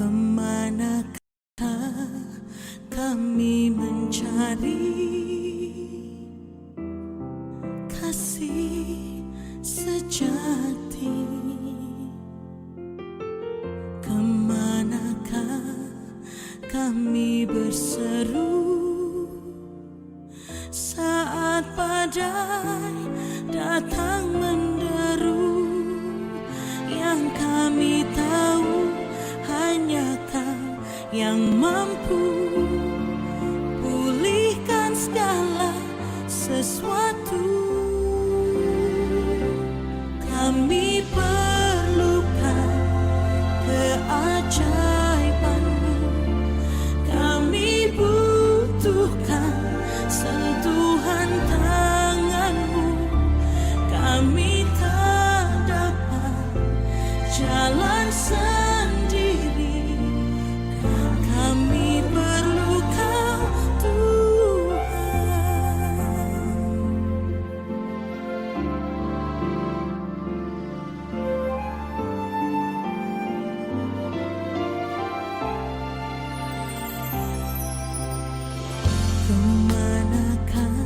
Kemanakah kami mencari kasih sejati? Kemanakah kami berseru saat badai datang menderu? Yang kami tahu hanya Kau yang mampu pulihkan segala sesuatu. Kami perlukan keajaiban-Mu, kami butuhkan sentuhan tangan-Mu. Kami tak dapat jalan sendiri, kami perlu Kau, Tuhan. Kemanakah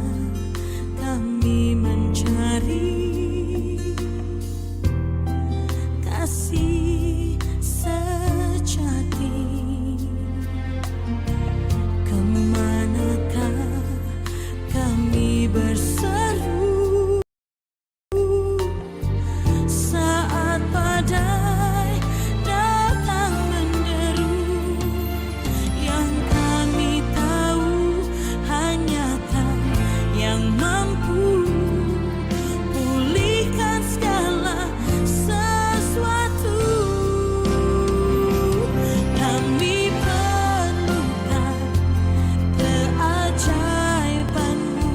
kami mencari kasih sejati? Kemanakah kami berseru saat badai datang menderu? Yang kami tahu hanya Kau yang mampu pulihkan segala sesuatu. Kami perlukan keajaiban-Mu,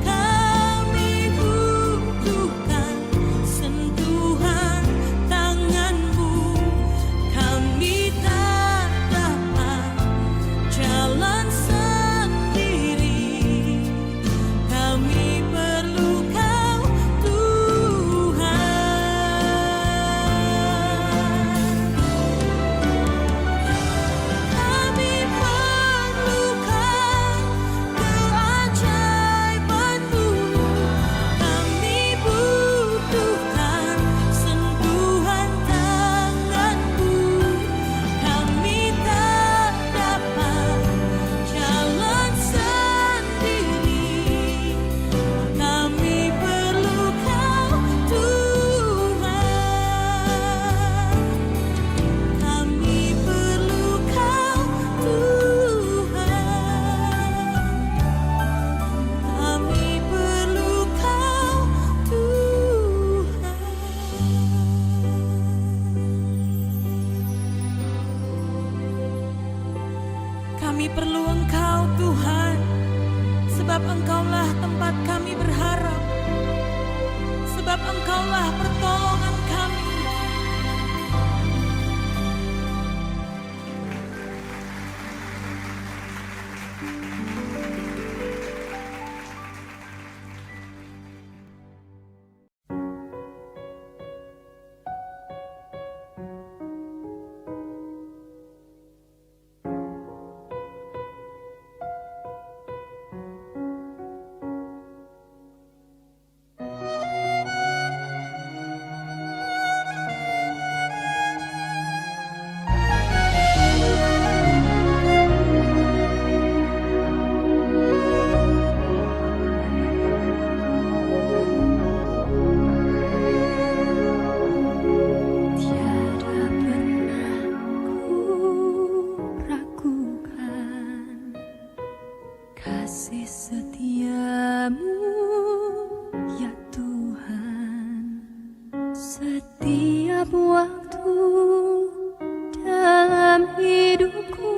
kami butuhkan sentuhan tangan-Mu. Kami tak dapat jalan sendiri, kami perlu Kau, Tuhan. Kami perlukan keajaiban-Mu, kami butuhkan sentuhan tangan-Mu. Kami tak dapat jalan sendiri, kami perlu Kau, Tuhan. Kami perlu Kau, Tuhan. Kami perlu Kau, Tuhan. Kami perlu Engkau, Tuhan, sebab Engkaulah tempat kami berharap, sebab Engkaulah pertolongan kami. Tiada pernah ku ragukan kasih setia-Mu, ya Tuhan. Setiap waktu dalam hidupku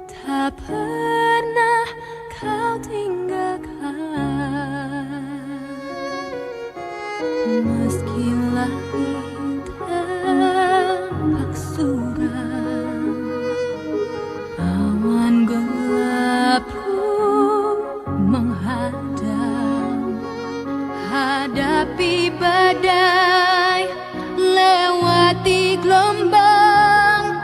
tak pernah Kau tinggalkan. Meski langit tampak suram, awan gelap pun menghadang, hadapi badai, lewati gelombang,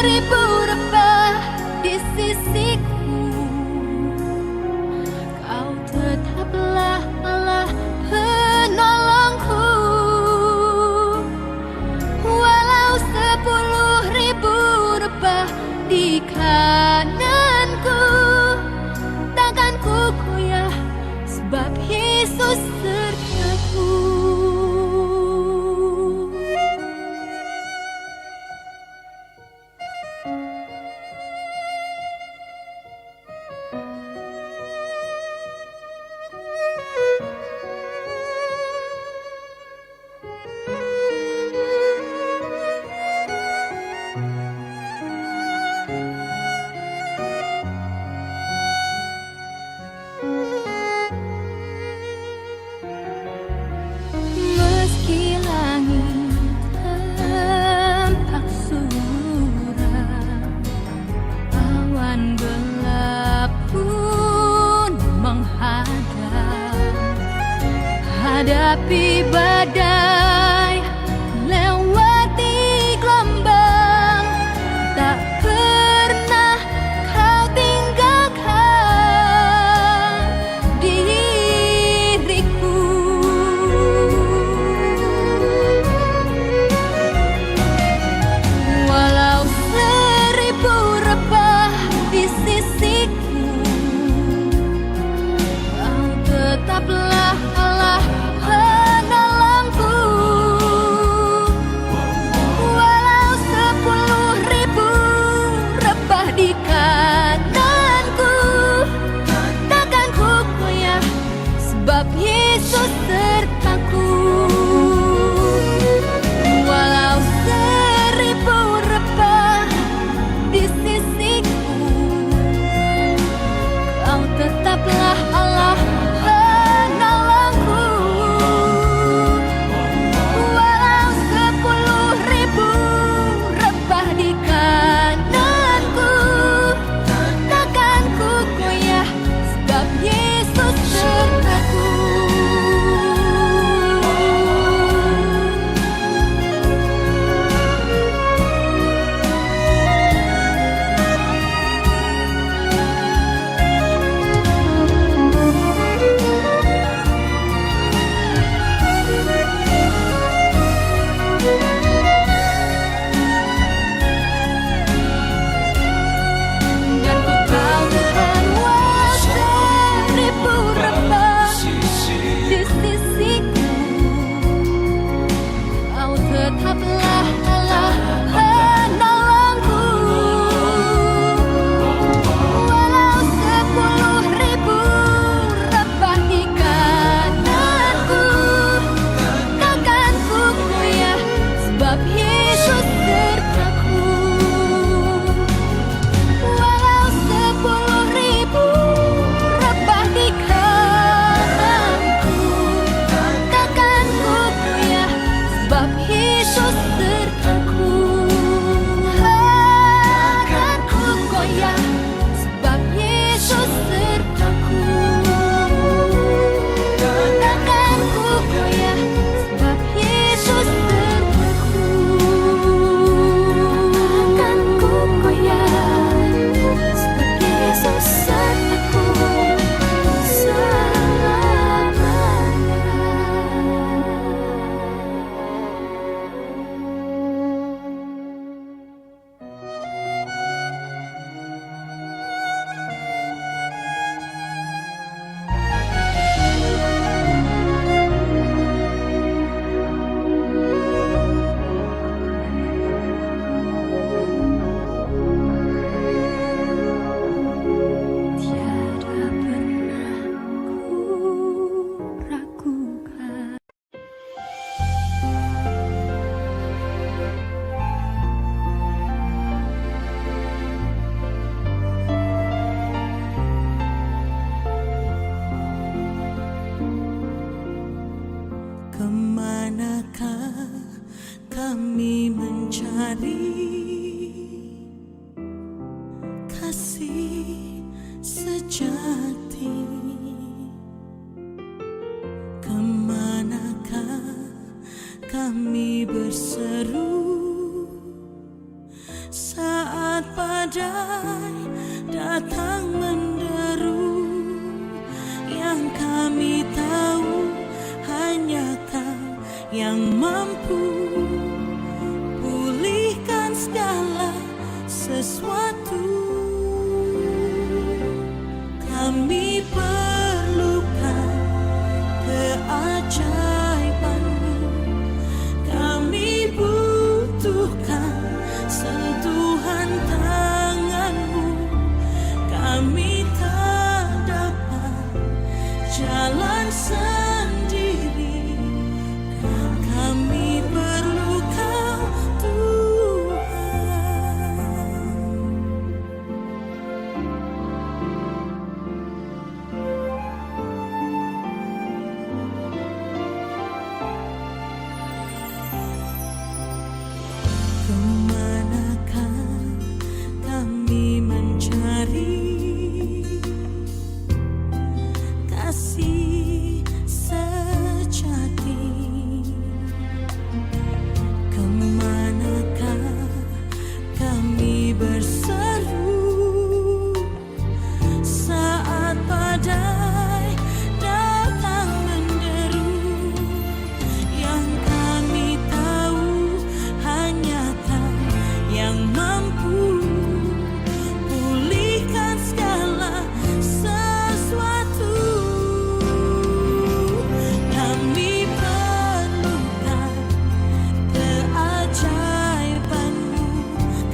ribu rebah di sisiku, kau tetaplah Allah penolongku. Walau 10.000 rebah di kananku, takkan ku goyah sebab Yesus sertaku. Meski langit tampak suram, awan gelap pun menghadang. Hadapi badai, lewati gelombang, tak pernah kau tinggalkan diriku. Walau 1000 rebah di sisiku, kau tetaplah Allah penolongku. Walau 10.000 rebah di kananku, takkan ku goyah sebab Yesus sertaku. Walau 1000 rebah di sisiku, kau tetaplah Allah penolongku. Walau 10.000 rebah di kananku, takkan ku goyah sebab Yesus sertaku. Dan ku tahu Tuhan, walau 1000 rebah di sisiku, kau tetaplah Allah penolongku. Walau 10.000 rebah di kananku, takkan ku goyah sebab Yesus sertaku. Walau 10.000 rebah di kananku, takkan ku goyah sebab Yesus sertaku. Takkan ku goyah sebab Yesus sertaku. Takkan ku goyah sebab Yesus sertaku. Takkan ku goyah sebab Yesus sertaku selamanya. Tiada pernah ku ragukan. Kemanakah kami mencari kasih sejati? Kemanakah kami berseru saat badai datang menderu, yang kami tahu hanya Kau yang mampu pulihkan segala sesuatu. Kami perlukan keajaiban-Mu, kami butuhkan sentuhan tangan-Mu, kami tak dapat jalan sendiri, kami perlu Kau Tuhan. Kemanakah kami mencari kasih sejati? Kemanakah kami berseru saat badai datang menderu, yang kami tahu hanya Kau yang mampu pulihkan segala sesuatu. Kami perlukan keajaiban-Mu,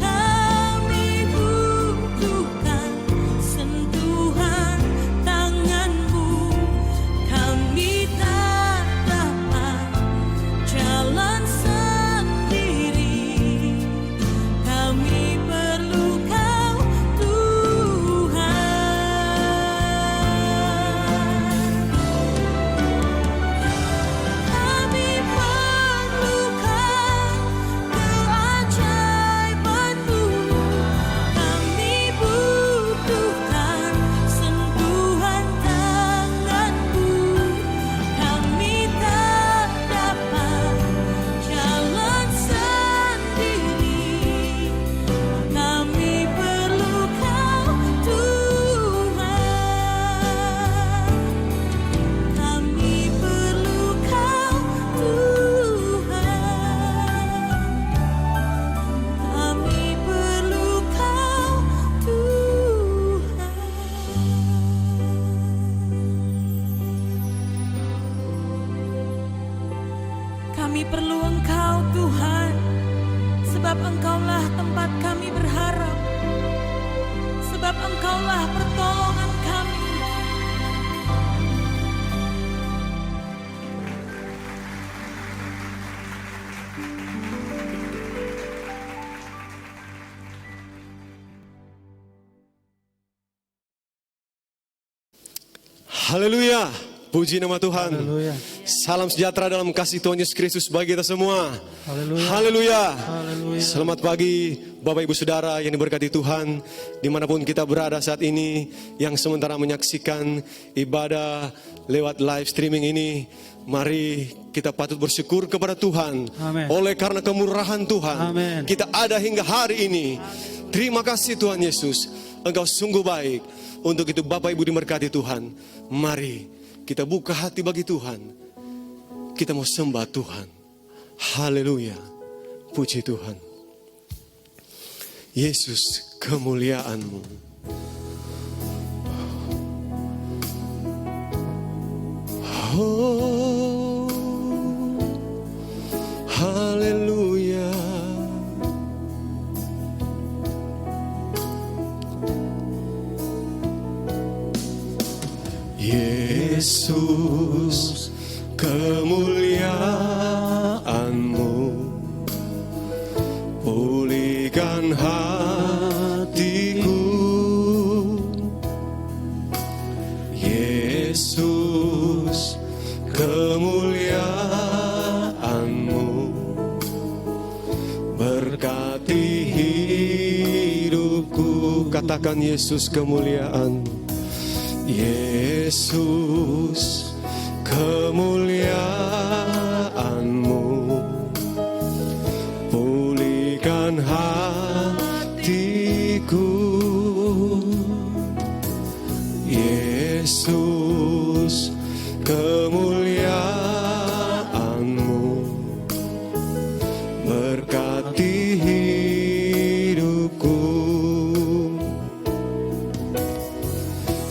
kami butuhkan sentuhan tangan-Mu, kami tak dapat jalan sendiri, kami perlu Kau Tuhan. Kami perlukan keajaiban-Mu, kami butuhkan sentuhan tangan-Mu, kami tak dapat jalan sendiri, kami perlu Kau Tuhan, kami perlu Kau Tuhan, kami perlu Kau Tuhan. Kami perlu Engkau Tuhan, sebab Engkaulah tempat kami berharap, sebab Engkaulah pertolongan kami. Haleluya, puji nama Tuhan. Haleluya. Salam sejahtera dalam kasih Tuhan Yesus Kristus bagi kita semua. Haleluya. Haleluya. Haleluya. Selamat pagi Bapak Ibu Saudara yang diberkati Tuhan, dimanapun kita berada saat ini, yang sementara menyaksikan ibadah lewat live streaming ini. Mari kita patut bersyukur kepada Tuhan. Amin. Oleh karena kemurahan Tuhan, Amin. kita ada hingga hari ini. Terima kasih Tuhan Yesus, Engkau sungguh baik. Untuk itu Bapak Ibu diberkati Tuhan, mari kita buka hati bagi Tuhan. Kita mau sembah Tuhan. Haleluya, puji Tuhan. Yesus, kemuliaan-Mu. Oh, haleluya. Yesus, kemuliaan-Mu pulihkan hatiku. Yesus, kemuliaan-Mu berkati hidupku. Katakan Yesus, kemuliaan. Yesus, kemuliaan-Mu pulihkan hatiku. kekasihku, Yesus, kemuliaan-Mu berkati hidupku.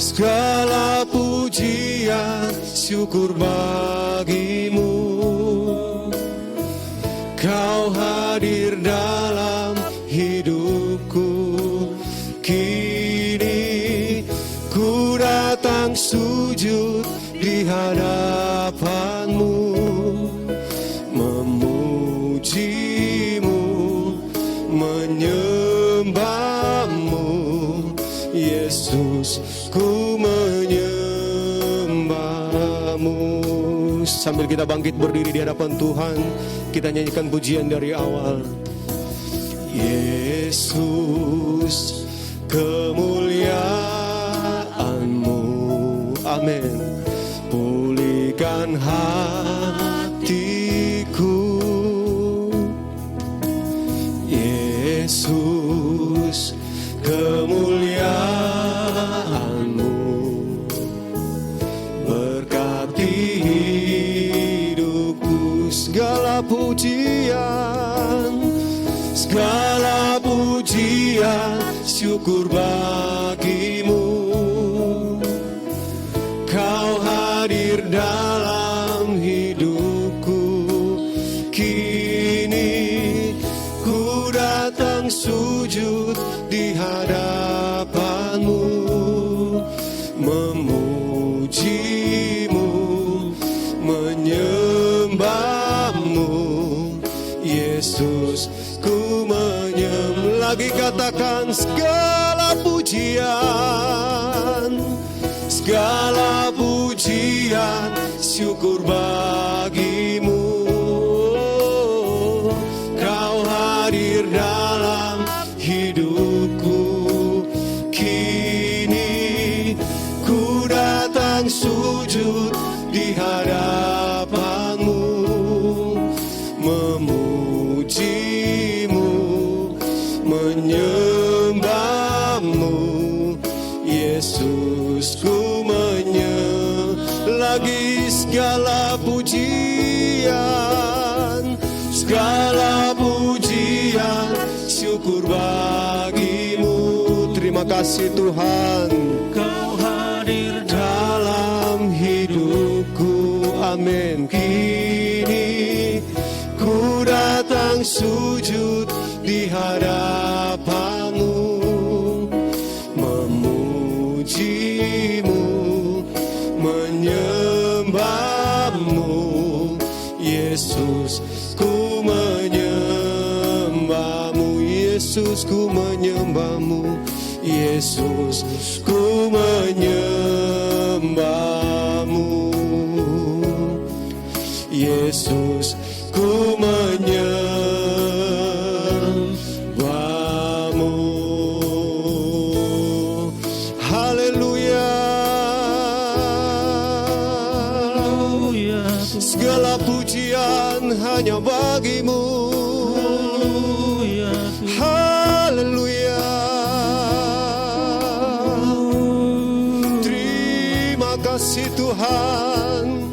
Segala pujian syukur bagimu, Kau hadir dalam hidupku. Kini ku datang sujud di hadapan-Mu, memuji-Mu, menyembah-Mu. Yesus, ku menyembah-Mu. Sambil kita bangkit berdiri di hadapan Tuhan, kita nyanyikan pujian dari awal. Yesus, kemuliaan-Mu, amin, pulihkan hatiku. Yesus, kemuliaan-Mu berkati hidupku. Segala pujian syukur bagimu, Kau hadir dalam hidupku. Kini ku datang sujud di hadapan-Mu, memuji-Mu, menyembah-Mu. Yesus, ku lagi katakan segala pujian syukur bagimu, Kau hadir dalam hidupku. Kini ku datang sujud di hadapan-Mu, memuji-Mu, menyembah-Mu. Yesus, ku lagi segala pujian syukur bagimu. Terima kasih Tuhan, Kau hadir dalam hidupku, amin. Kini ku datang sujud di hadapan-Mu, memuji-Mu, menyembah-Mu. Yesus, ku menyembah-Mu. Yesus, ku menyembah-Mu. Yesus, ku menyembah-Mu. Yesus, ku menyembah-Mu. Haleluya. Segala pujian hanya bagimu. Haleluya. Terima kasih Tuhan,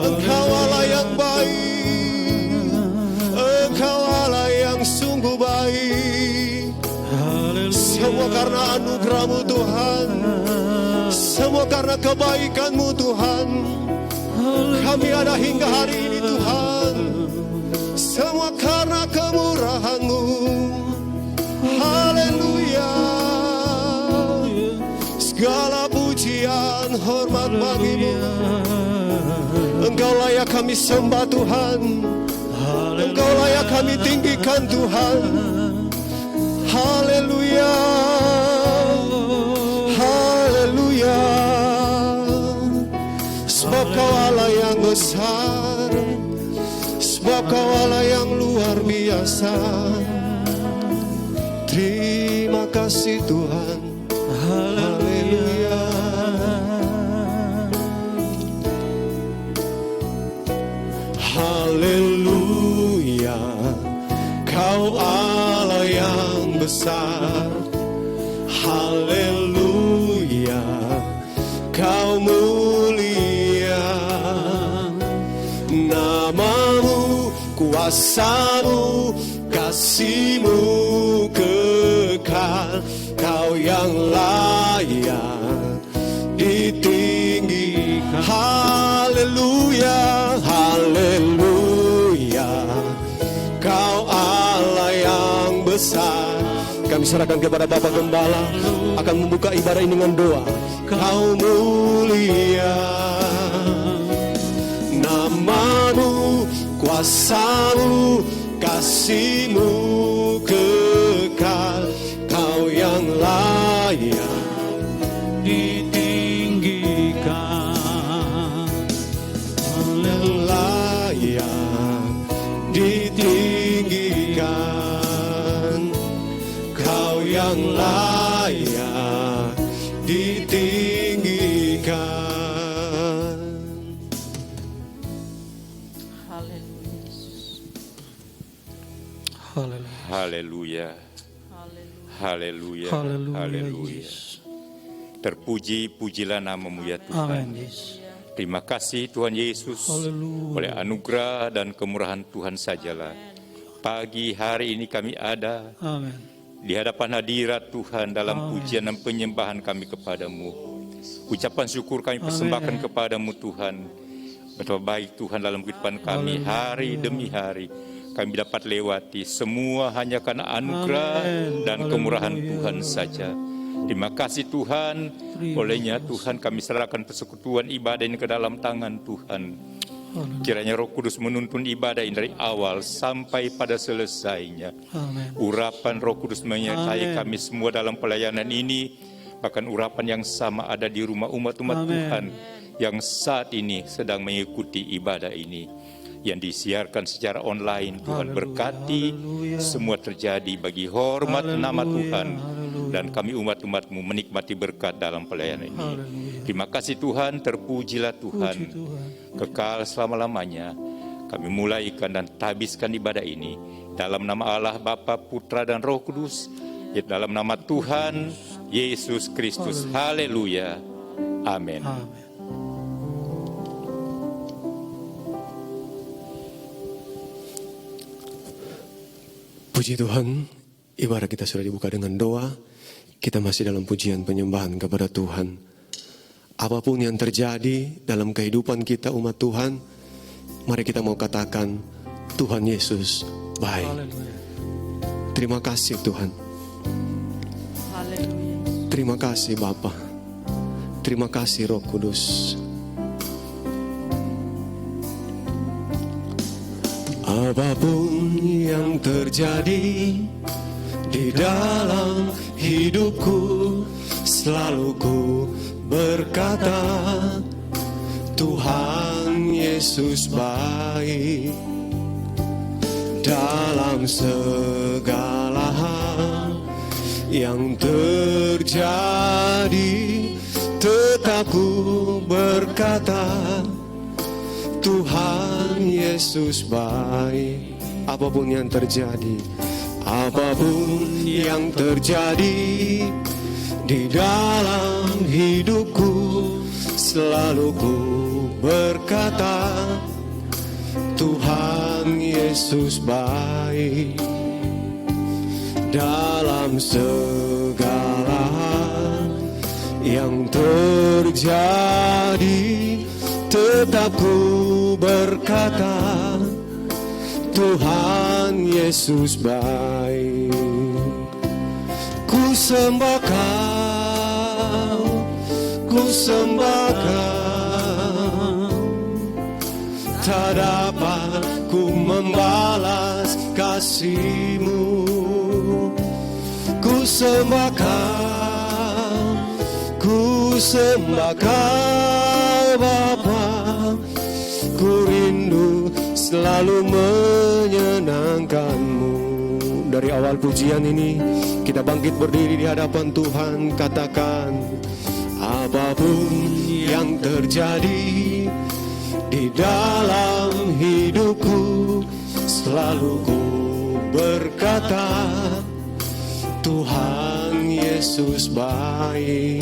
Engkau Allah yang baik, Engkau Allah yang sungguh baik. Semua karena anugerah-Mu Tuhan, semua karena kebaikan-Mu Tuhan, kami ada hingga hari ini Tuhan. Semua karena kemurahan-Mu. Haleluya. Segala pujian hormat bagimu. Engkau layak kami sembah Tuhan, Engkau layak kami tinggikan Tuhan. Haleluya. Haleluya. Sebab Kau Allah yang besar, sebab Kau Allah yang luar biasa. Terima kasih Tuhan. Haleluya. Haleluya. Kau Allah yang besar, haleluya, kau mulia. Namamu, kuasamu, kasihmu kekal, kau yang layak ditinggikan. Haleluya, haleluya, kau Allah yang besar. Kami serahkan kepada Bapak Gembala, akan membuka ibadah ini dengan doa. Kau mulia, namamu, kuasamu, kasihmu kekal, kau yang layak ditinggikan. layak ditinggikan, kau yang layak ditinggikan. Haleluya. Haleluya. Haleluya. Haleluya. Terpuji-pujilah namamu ya Tuhan. Amin, Yesus. Terima kasih Tuhan Yesus. Haleluya. Oleh anugerah dan kemurahan Tuhan sajalah pagi hari ini kami ada Amin. di hadapan hadirat Tuhan dalam pujian dan penyembahan kami kepadamu. Ucapan syukur kami persembahkan kepadamu Tuhan. Betapa baik Tuhan dalam kehidupan kami hari demi hari. Kami dapat lewati semua hanya karena anugerah dan kemurahan Tuhan saja. Terima kasih Tuhan. Olehnya Tuhan kami serahkan persekutuan ibadah ini ke dalam tangan Tuhan. Kiranya Roh Kudus menuntun ibadah ini dari awal sampai pada selesainya. Amin. Urapan Roh Kudus menyertai kami semua dalam pelayanan ini. Bahkan urapan yang sama ada di rumah umat-umat Tuhan yang saat ini sedang mengikuti ibadah ini. Yang disiarkan secara online. Tuhan berkati semua terjadi bagi hormat nama Tuhan. Dan kami umat-umat-Mu menikmati berkat dalam pelayanan ini. Terima kasih Tuhan, terpujilah Tuhan. Kekal selama-lamanya. Kami mulaikan dan habiskan ibadah ini. Dalam nama Allah, Bapa, Putra, dan Roh Kudus. Dalam nama Tuhan, Yesus Kristus. Haleluya. Amin. Amin. Puji Tuhan, ibadah kita sudah dibuka dengan doa. Kita masih dalam pujian penyembahan kepada Tuhan. Apapun yang terjadi dalam kehidupan kita umat Tuhan, mari kita mau katakan, Tuhan Yesus baik. Haleluya. Terima kasih Tuhan. Haleluya. Terima kasih Bapa. Terima kasih Roh Kudus. Apapun yang terjadi di dalam hidupku, selalu ku berkata, Tuhan Yesus baik. Dalam segala hal yang terjadi, tetap ku berkata, Tuhan Yesus baik. Apapun yang terjadi, apapun yang terjadi di dalam hidupku, selalu ku berkata, Tuhan Yesus baik. Dalam segala hal yang terjadi, tetap ku berkata, Tuhan Yesus baik. Ku sembah Kau, ku sembah Kau. Tak dapat ku membalas kasih-Mu. Ku sembah Kau, ku sembah Kau Bapa. Ku rindu selalu menyenangkan-Mu. Dari awal pujian ini kita bangkit berdiri di hadapan Tuhan, katakan, apapun yang terjadi di dalam hidupku, selalu ku berkata, Tuhan Yesus Yesus baik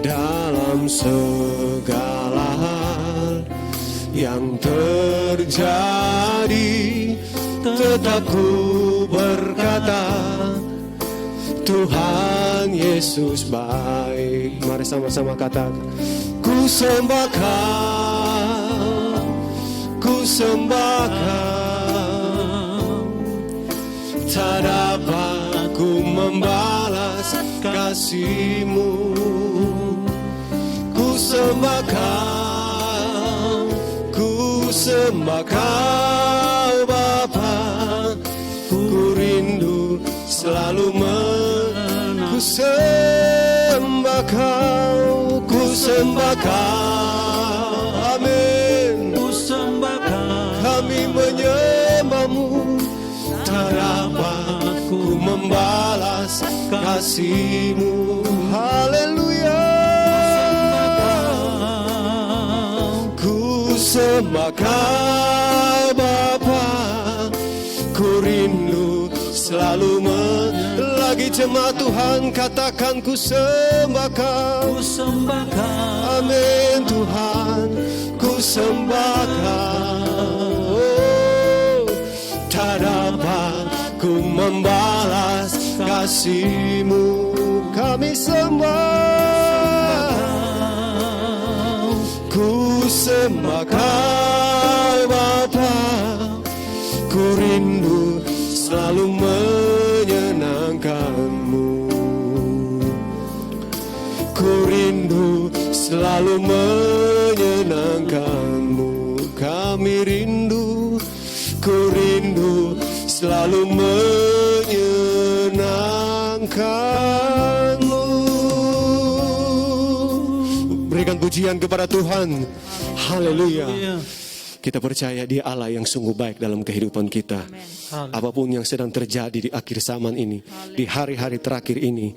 dalam segala hal yang terjadi. Tetap ku berkata, Tuhan Yesus baik. Mari sama-sama katakan, ku sembah Kau, ku sembah Kau. Tak dapat ku membalas kasih-Mu. Ku sembah Kau, ku sembah Kau Bapa. Ku rindu selalu ku sembah Kau, ku sembah Kau. Amin. Ku sembah Kau, Kami menyembah-Mu. Tak dapat ku membalas kasih-Mu. Haleluya. Ku sembah Kau Bapa. Ku rindu selalu lagi jemaat Tuhan katakan, ku sembah Kau. ku sembah Kau, Amin Tuhan, ku sembah Kau. Oh, tak dapat ku membalas kasih-Mu. Kami sembah, ku sembah Kau Bapa. Ku rindu selalu menyenangkan-Mu. Ku rindu selalu menyenangkan-Mu. Kami rindu, ku rindu selalu menyenangkan-Mu. Berikan pujian kepada Tuhan. Haleluya. Kita percaya Dia Allah yang sungguh baik dalam kehidupan kita. Apapun yang sedang terjadi di akhir zaman ini, di hari-hari terakhir ini,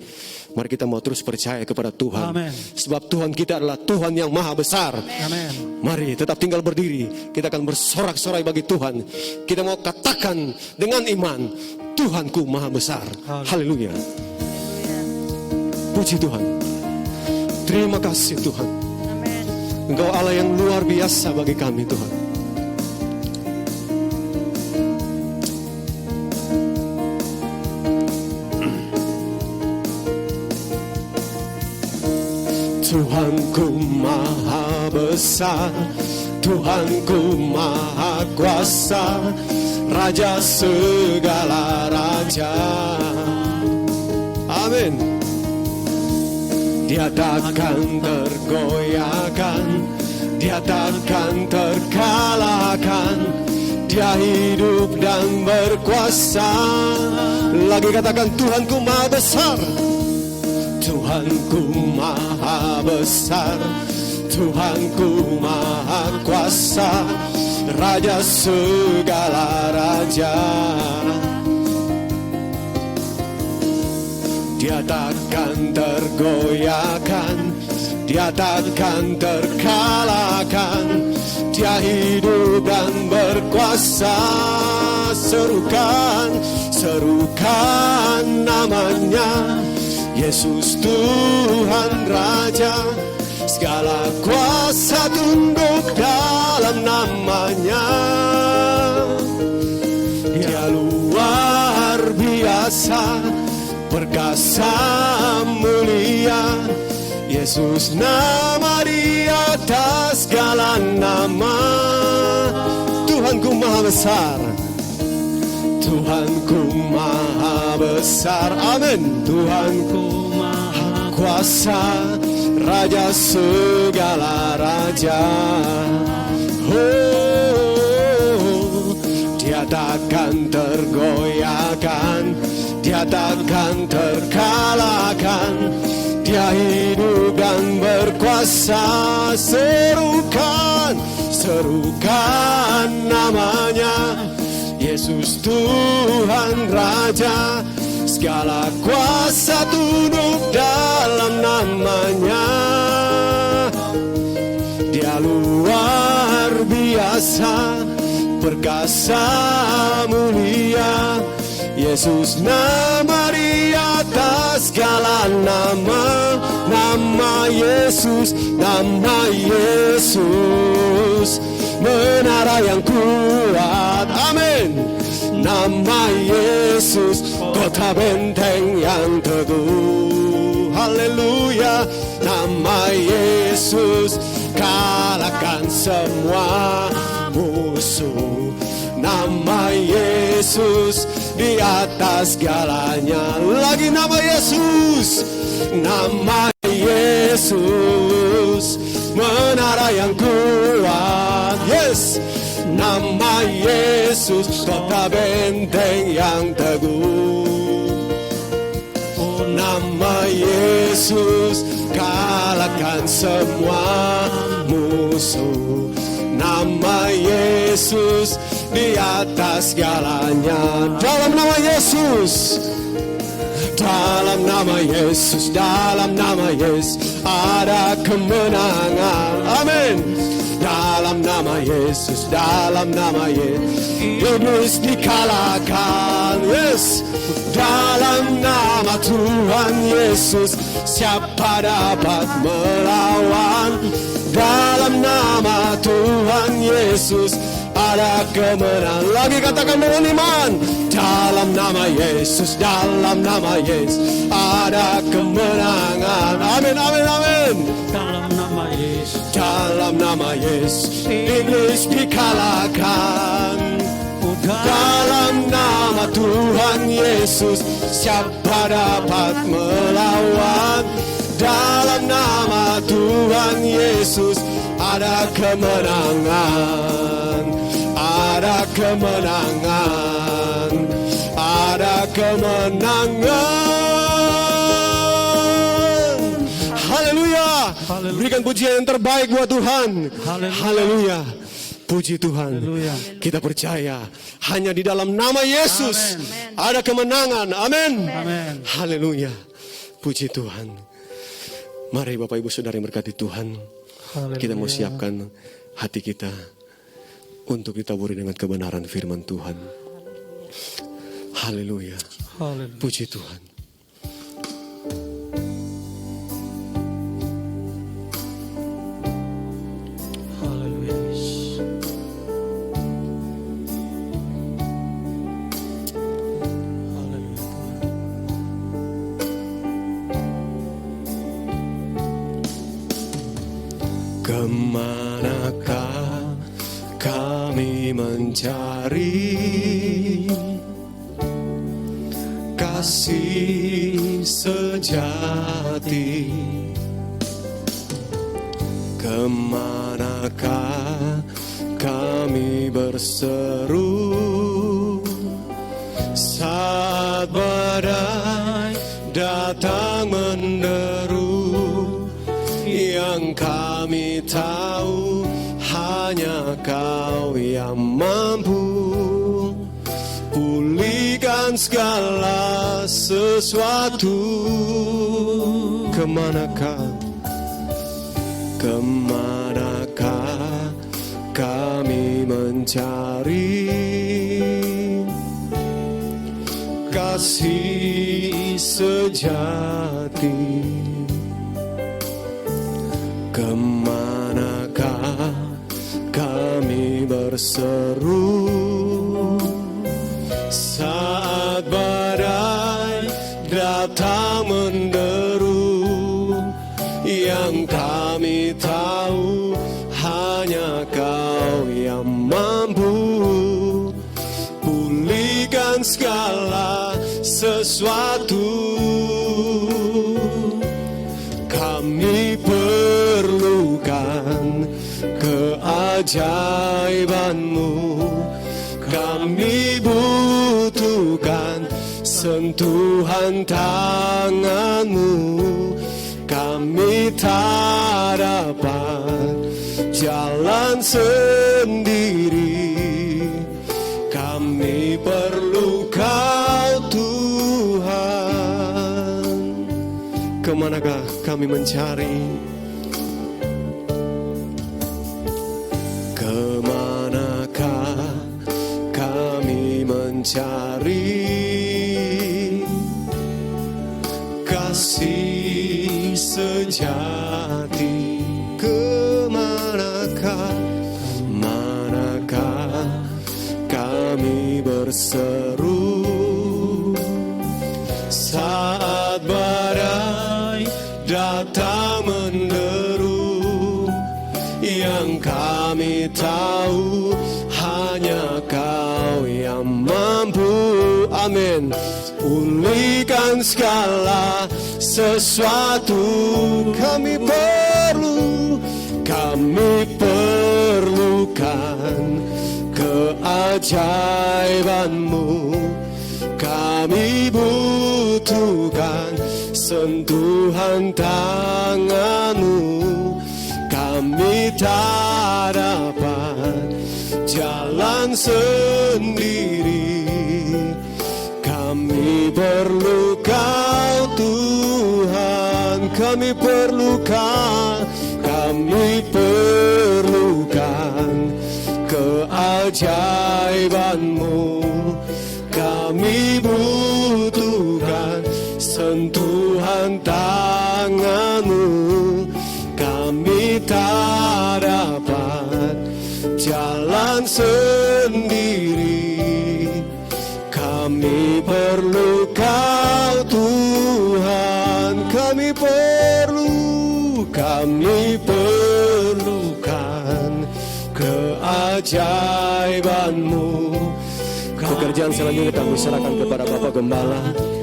mari kita mau terus percaya kepada Tuhan. Amen. Sebab Tuhan kita adalah Tuhan yang maha besar. Amin. Mari tetap tinggal berdiri. Kita akan bersorak-sorai bagi Tuhan. Kita mau katakan dengan iman, Tuhanku maha besar. Haleluya. Puji Tuhan. Terima kasih Tuhan. Engkau Allah yang luar biasa bagi kami Tuhan. Tuhanku maha besar, Tuhanku maha kuasa, Raja segala raja. Amin. Dia takkan tergoyahkan, Dia takkan terkalahkan. Dia hidup dan berkuasa. Lagi katakan, Tuhanku maha besar, Tuhanku maha besar, Tuhanku maha kuasa, Raja segala raja. Dia takkan tergoyahkan, Dia takkan terkalahkan. Dia hidup dan berkuasa. Serukan, serukan namanya, Yesus Tuhan Raja. Segala kuasa tunduk dalam namanya. Dia luar biasa, perkasa mulia. Yesus nama di atas segala nama. Tuhanku maha besar, Tuhanku maha besar. Amin. Tuhanku maha kuasa, Raja segala raja. Oh, Dia takkan tergoyahkan, Dia takkan terkalahkan. Dia hidup dan berkuasa. Serukan, serukan namanya, Yesus Tuhan Raja. Segala kuasa tunduk dalam namanya. Dia luar biasa, perkasa mulia. Yesus, nama di atas segala nama. Nama Yesus, nama Yesus, menara yang kuat. Amin. Nama Yesus, kota benteng yang teguh. Haleluya. Nama Yesus, kalahkan semua musuh. Nama Yesus di atas segalanya. Lagi nama Yesus, nama Yesus, menara yang kuat. Yes, nama Yesus, kota benteng yang teguh. Oh, nama Yesus, kalahkan semua musuh. Nama Yesus di atas segalanya. Dalam nama Yesus, dalam nama Yesus, dalam nama Yesus ada kemenangan. Amin. Dalam nama Yesus, dalam nama Yesus iblis dikalahkan. Yes. Dalam nama Tuhan Yesus siapa dapat melawan? Dalam nama Tuhan Yesus ada kemenangan. Lagi katakan dengan iman. Dalam nama Yesus, dalam nama Yesus ada kemenangan. Amin, amin, amin. Dalam nama Yesus, Dalam nama Yesus iblis dikalahkan. Dalam nama Tuhan Yesus siapa dapat melawan? Dalam nama Tuhan Yesus ada kemenangan. Ada kemenangan. Ada kemenangan. Haleluya. Berikan pujian yang terbaik buat Tuhan. Haleluya. Puji Tuhan. Haleluya. Kita percaya hanya di dalam nama Yesus ada kemenangan. Amin. Amin. Haleluya. Puji Tuhan. Mari Bapak Ibu Saudara yang berkati Tuhan. Haleluya. Kita mau siapkan hati kita untuk ditaburi dengan kebenaran firman Tuhan. Haleluya. Haleluya. Puji Tuhan. Haleluya. Haleluya Tuhan. Kemanakah kami mencari kasih sejati? Kemanakah kami berseru saat badai datang menderu? Yang kami tahu hanya Kau yang mampu pulihkan segala sesuatu. Kemanakah kami mencari kasih sejati? Kemanakah kami berseru saat badai datang menderu? Yang kami tahu hanya Kau yang mampu pulihkan segala sesuatu. Kami perlukan keajaiban-Mu. Kami butuhkan sentuhan tangan-Mu. Kami tak dapat jalan sendiri. Kami perlu Kau Tuhan. Kemanakah kami mencari? Kemanakah kami mencari kasih sejati, manakah kami berseru saat badai datang menderu, yang kami tahu hanya Kau yang mampu, amin, pulihkan segala sesuatu. Kami perlukan keajaiban-Mu, kami butuhkan sentuhan tangan-Mu, kami tak dapat jalan sendiri, kami perlu Kau Tuhan, kami perlukan keajaiban-Mu, kami butuhkan sentuhan tangan-Mu, kami tak dapat jalan sendiri, kami perlu Kau Tuhan, kami perlukan keajaiban-Mu. Pekerjaan selanjutnya kami serahkan kepada Bapak Gembala.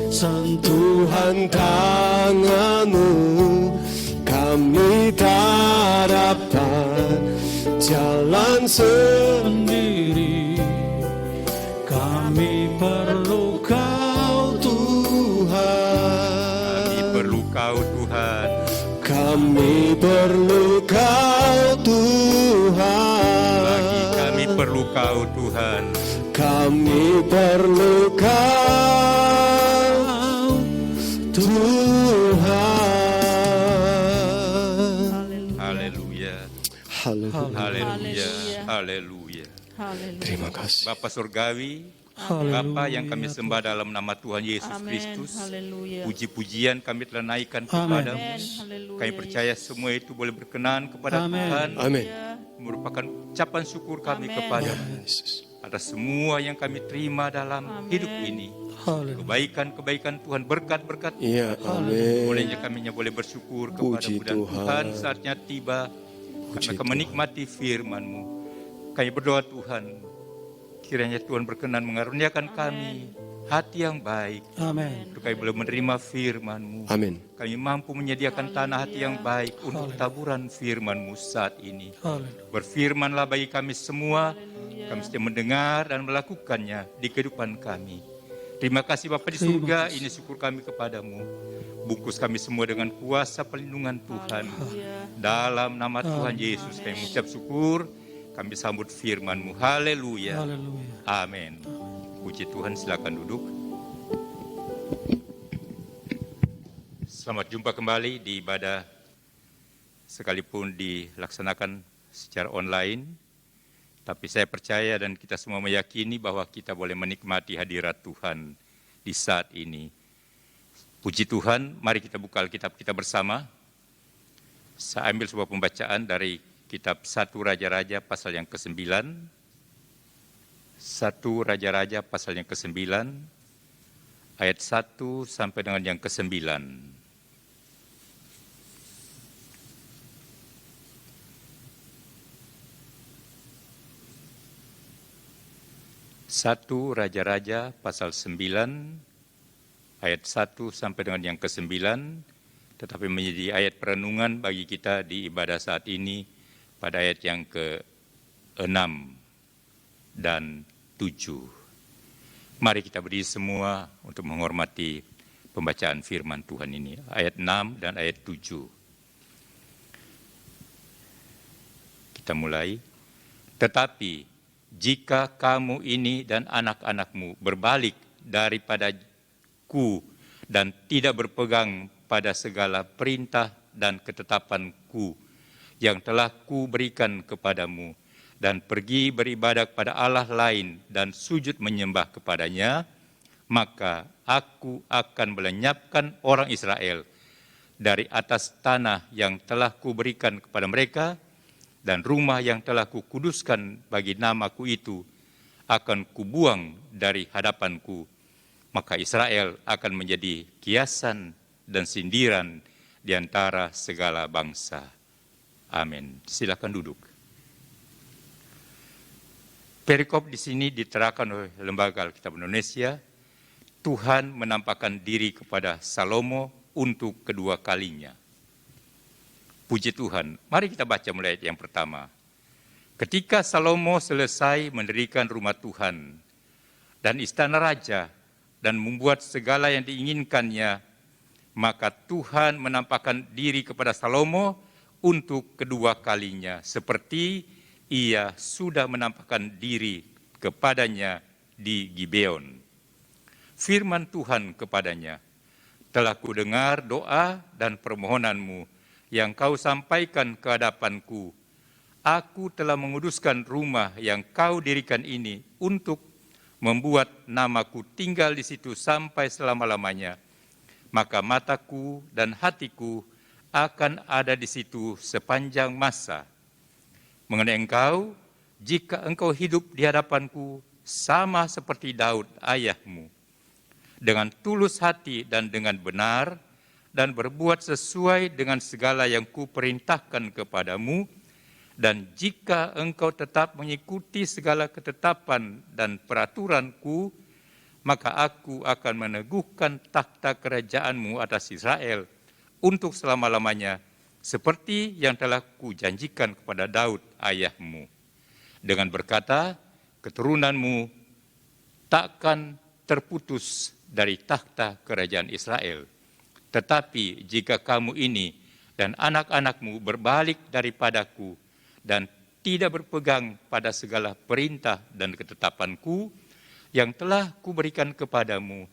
Sentuhan tangan-Mu, kami tak dapat jalan sendiri, kami perlu Kau Tuhan, Kami perlu Kau Tuhan. kami perlu Kau Tuhan, Lagi kami perlu Kau Tuhan. kami perlu Kau Tuhan. Haleluya. Haleluya. Haleluya. Haleluya. Terima kasih. Bapa Surgawi, Bapa yang kami sembah dalam nama Tuhan Yesus Kristus, puji-pujian kami telah naikkan kepadamu. Kami percaya semua itu boleh berkenan kepada Tuhan, Amin. merupakan ucapan syukur kami kepadamu Yesus. atas semua yang kami terima dalam hidup ini. Haleluya. Kebaikan-kebaikan Tuhan, berkat-berkat Iya, amin. bolehnya kami boleh bersyukur kepada Puji dan Tuhan. Tuhan saatnya tiba kami Puji akan menikmati firman-Mu. Kami berdoa Tuhan, kiranya Tuhan berkenan mengaruniakan kami hati yang baik Amin. untuk kami boleh menerima firman-Mu. Amin. Kami mampu menyediakan tanah hati yang baik untuk taburan firman-Mu saat ini. Haleluya. Berfirmanlah bagi kami semua, kami setia mendengar dan melakukannya di kehidupan kami. Terima kasih Bapa di surga, ini syukur kami kepadamu. Bungkus kami semua dengan kuasa pelindungan Tuhan. Dalam nama Tuhan Yesus kami mengucap syukur, kami sambut firman-Mu. Haleluya. Haleluya. Amin. Puji Tuhan, silakan duduk. Selamat jumpa kembali di ibadah sekalipun dilaksanakan secara online. Tapi saya percaya dan kita semua meyakini bahwa kita boleh menikmati hadirat Tuhan di saat ini. Puji Tuhan, mari kita buka Alkitab kita bersama. Saya ambil sebuah pembacaan dari kitab 1 Raja-Raja pasal yang ke-9. 1 Raja-Raja pasal yang ke-9, ayat 1 sampai dengan yang ke-9. 1 Raja-Raja pasal 9 ayat 1 sampai dengan yang ke-9, tetapi menjadi ayat perenungan bagi kita di ibadah saat ini pada ayat yang ke-6 dan 7. Mari kita berdiri semua untuk menghormati pembacaan firman Tuhan ini, ayat 6 dan ayat 7. Kita mulai. Tetapi jika kamu ini dan anak-anakmu berbalik daripadaku dan tidak berpegang pada segala perintah dan ketetapanku yang telah ku berikan kepadamu dan pergi beribadah kepada Allah lain dan sujud menyembah kepadanya, maka aku akan melenyapkan orang Israel dari atas tanah yang telah kuberikan kepada mereka, dan rumah yang telah kukuduskan bagi namaku itu akan kubuang dari hadapanku. Maka Israel akan menjadi kiasan dan sindiran di antara segala bangsa. Amin. Silakan duduk. Perikop di sini diterangkan oleh Lembaga Alkitab Indonesia. Tuhan menampakkan diri kepada Salomo untuk kedua kalinya. Puji Tuhan. Mari kita baca mulai ayat yang pertama. Ketika Salomo selesai mendirikan rumah Tuhan dan istana raja dan membuat segala yang diinginkannya, maka Tuhan menampakkan diri kepada Salomo untuk kedua kalinya, seperti ia sudah menampakkan diri kepadanya di Gibeon. Firman Tuhan kepadanya, telah kudengar doa dan permohonanmu yang kau sampaikan ke hadapanku. Aku telah menguduskan rumah yang kau dirikan ini untuk membuat namaku tinggal di situ sampai selama-lamanya. Maka mataku dan hatiku akan ada di situ sepanjang masa. Mengenai engkau, jika engkau hidup di hadapanku sama seperti Daud ayahmu, dengan tulus hati dan dengan benar, dan berbuat sesuai dengan segala yang kuperintahkan kepadamu, dan jika engkau tetap mengikuti segala ketetapan dan peraturanku, maka aku akan meneguhkan takhta kerajaanmu atas Israel untuk selama-lamanya, seperti yang telah kujanjikan kepada Daud ayahmu. Dengan berkata, keturunanmu takkan terputus dari takhta kerajaan Israel. Tetapi jika kamu ini dan anak-anakmu berbalik daripadaku dan tidak berpegang pada segala perintah dan ketetapanku yang telah kuberikan kepadamu,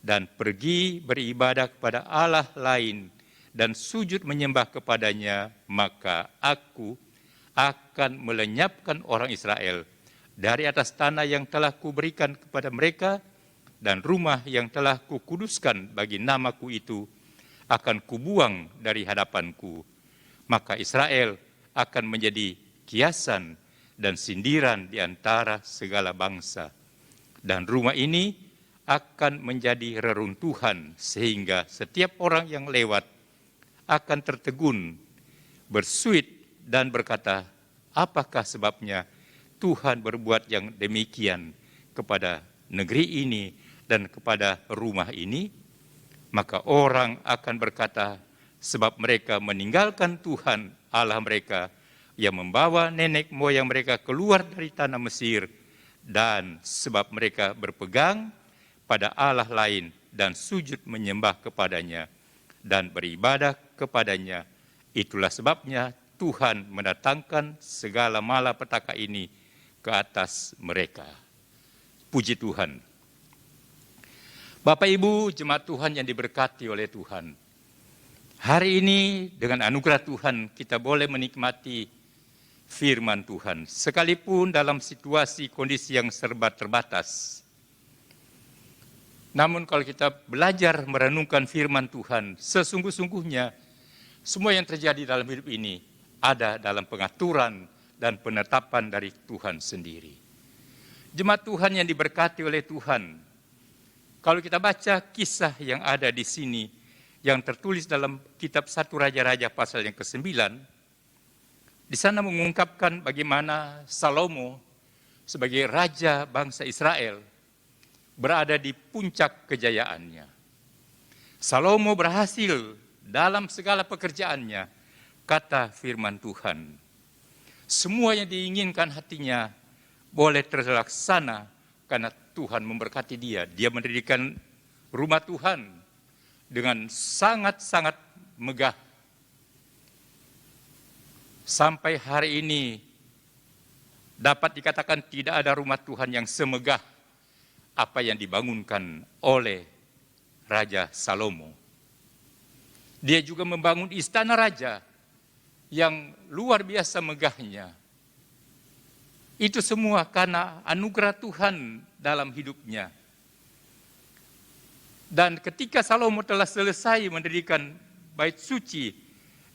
dan pergi beribadah kepada Allah lain dan sujud menyembah kepadanya, maka aku akan melenyapkan orang Israel dari atas tanah yang telah kuberikan kepada mereka, dan rumah yang telah kukuduskan bagi namaku itu akan kubuang dari hadapanku. Maka Israel akan menjadi kiasan dan sindiran di antara segala bangsa. Dan rumah ini akan menjadi reruntuhan, sehingga setiap orang yang lewat akan tertegun, bersuit dan berkata, apakah sebabnya Tuhan berbuat yang demikian kepada negeri ini dan kepada rumah ini? Maka orang akan berkata, sebab mereka meninggalkan Tuhan Allah mereka yang membawa nenek moyang mereka keluar dari tanah Mesir, dan sebab mereka berpegang pada Allah lain dan sujud menyembah kepadanya dan beribadah kepadanya. Itulah sebabnya Tuhan mendatangkan segala malapetaka ini ke atas mereka. Puji Tuhan. Bapak Ibu jemaat Tuhan yang diberkati oleh Tuhan, hari ini dengan anugerah Tuhan kita boleh menikmati firman Tuhan, sekalipun dalam situasi kondisi yang serba terbatas. Namun kalau kita belajar merenungkan firman Tuhan, sesungguh-sungguhnya semua yang terjadi dalam hidup ini ada dalam pengaturan dan penetapan dari Tuhan sendiri. Jemaat Tuhan yang diberkati oleh Tuhan, kalau kita baca kisah yang ada di sini, yang tertulis dalam kitab 1 Raja-Raja pasal yang ke-9, di sana mengungkapkan bagaimana Salomo sebagai raja bangsa Israel berada di puncak kejayaannya. Salomo berhasil dalam segala pekerjaannya, kata firman Tuhan. Semua yang diinginkan hatinya boleh terlaksana karena Tuhan memberkati dia. Dia mendirikan rumah Tuhan dengan sangat-sangat megah. Sampai hari ini dapat dikatakan tidak ada rumah Tuhan yang semegah apa yang dibangunkan oleh Raja Salomo. Dia juga membangun istana raja yang luar biasa megahnya. Itu semua karena anugerah Tuhan dalam hidupnya. Dan ketika Salomo telah selesai mendirikan bait suci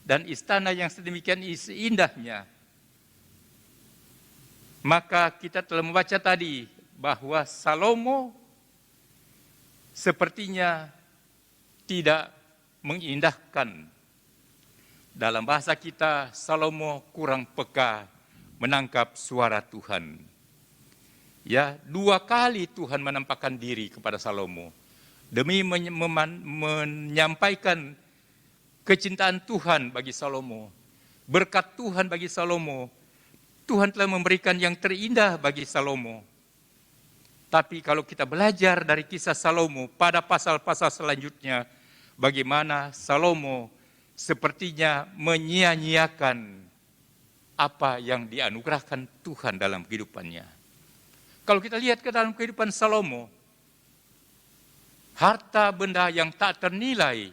dan istana yang sedemikian indahnya, maka kita telah membaca tadi bahwa Salomo sepertinya tidak mengindahkan. Dalam bahasa kita, Salomo kurang peka menangkap suara Tuhan. Ya, 2 kali Tuhan menampakkan diri kepada Salomo demi menyampaikan kecintaan Tuhan bagi Salomo, berkat Tuhan bagi Salomo. Tuhan telah memberikan yang terindah bagi Salomo. Tapi kalau kita belajar dari kisah Salomo pada pasal-pasal selanjutnya, bagaimana Salomo sepertinya menyia-nyiakan apa yang dianugerahkan Tuhan dalam kehidupannya. Kalau kita lihat ke dalam kehidupan Salomo, harta benda yang tak ternilai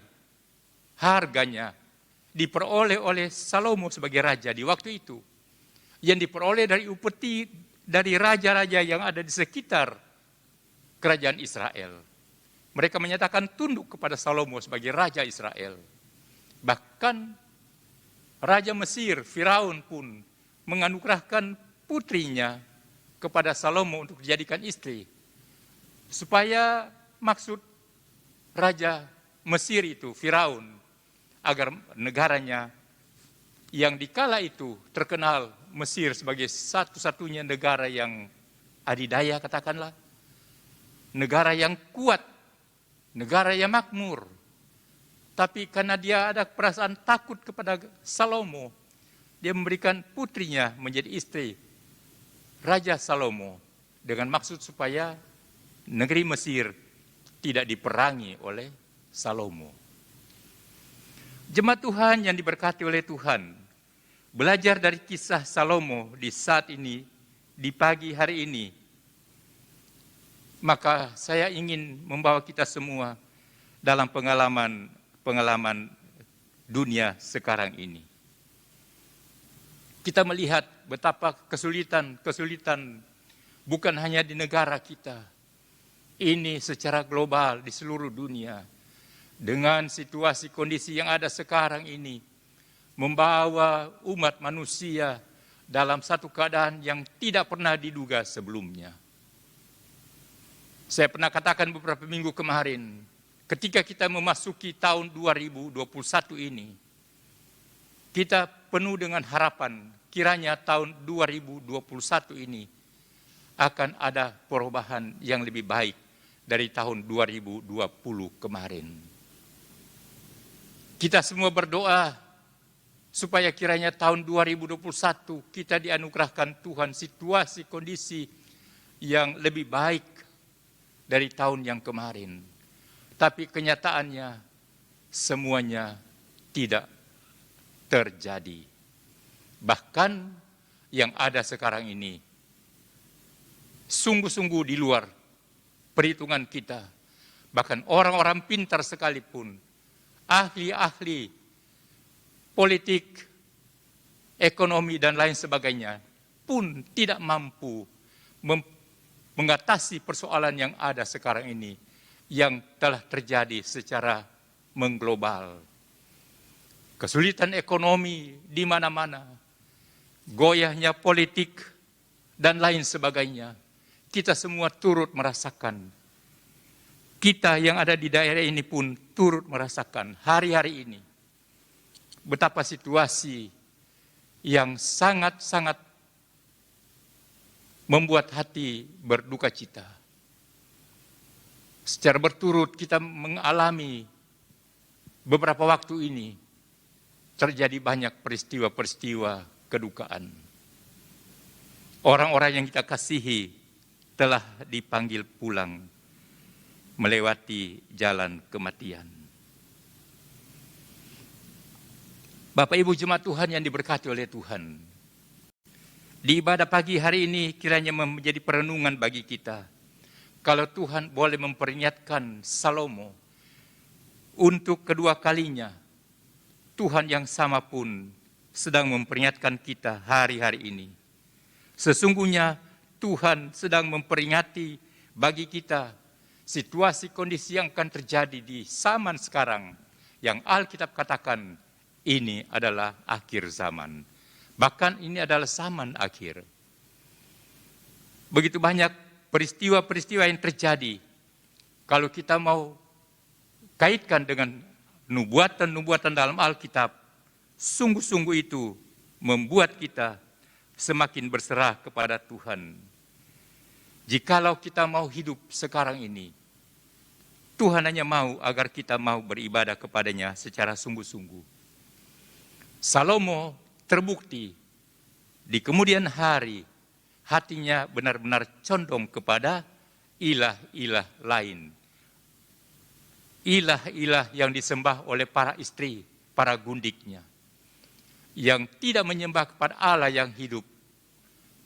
harganya diperoleh oleh Salomo sebagai raja di waktu itu, yang diperoleh dari upeti dari raja-raja yang ada di sekitar kerajaan Israel. Mereka menyatakan tunduk kepada Salomo sebagai raja Israel. Bahkan Raja Mesir, Firaun pun menganugerahkan putrinya kepada Salomo untuk dijadikan istri. Supaya maksud Raja Mesir itu, Firaun, agar negaranya yang dikala itu terkenal Mesir sebagai satu-satunya negara yang adidaya, katakanlah. Negara yang kuat, negara yang makmur. Tapi karena dia ada perasaan takut kepada Salomo, dia memberikan putrinya menjadi istri Raja Salomo dengan maksud supaya negeri Mesir tidak diperangi oleh Salomo. Jemaat Tuhan yang diberkati oleh Tuhan, belajar dari kisah Salomo di saat ini, di pagi hari ini, maka saya ingin membawa kita semua dalam pengalaman dunia sekarang ini. Kita melihat betapa kesulitan bukan hanya di negara kita, ini secara global di seluruh dunia. Dengan situasi kondisi yang ada sekarang ini, membawa umat manusia dalam satu keadaan yang tidak pernah diduga sebelumnya. Saya pernah katakan beberapa minggu kemarin, ketika kita memasuki tahun 2021 ini, kita penuh dengan harapan kiranya tahun 2021 ini akan ada perubahan yang lebih baik dari tahun 2020 kemarin. Kita semua berdoa supaya kiranya tahun 2021 kita dianugerahkan Tuhan situasi kondisi yang lebih baik dari tahun yang kemarin. Tapi kenyataannya semuanya tidak terjadi. Bahkan yang ada sekarang ini sungguh-sungguh di luar perhitungan kita. Bahkan orang-orang pintar sekalipun, ahli-ahli politik, ekonomi dan lain sebagainya pun tidak mampu mengatasi persoalan yang ada sekarang ini yang telah terjadi secara mengglobal. Kesulitan ekonomi di mana-mana, goyahnya politik dan lain sebagainya. Kita semua turut merasakan. Kita yang ada di daerah ini pun turut merasakan hari-hari ini betapa situasi yang sangat-sangat membuat hati berduka cita. Secara berturut kita mengalami beberapa waktu ini terjadi banyak peristiwa-peristiwa kedukaan. Orang-orang yang kita kasihi telah dipanggil pulang melewati jalan kematian. Bapak Ibu jemaat Tuhan yang diberkati oleh Tuhan, di ibadah pagi hari ini kiranya menjadi perenungan bagi kita. Kalau Tuhan boleh memperingatkan Salomo untuk kedua kalinya, Tuhan yang sama pun sedang memperingatkan kita hari-hari ini. Sesungguhnya Tuhan sedang memperingati bagi kita situasi kondisi yang akan terjadi di zaman sekarang yang Alkitab katakan ini adalah akhir zaman. Bahkan ini adalah zaman akhir. Begitu banyak peristiwa-peristiwa yang terjadi. Kalau kita mau kaitkan dengan nubuatan-nubuatan dalam Alkitab, sungguh-sungguh itu membuat kita semakin berserah kepada Tuhan. Jikalau kita mau hidup sekarang ini, Tuhan hanya mau agar kita mau beribadah kepadanya secara sungguh-sungguh. Salomo terbukti di kemudian hari hatinya benar-benar condong kepada ilah-ilah lain. Ilah-ilah yang disembah oleh para istri, para gundiknya. Yang tidak menyembah kepada Allah yang hidup,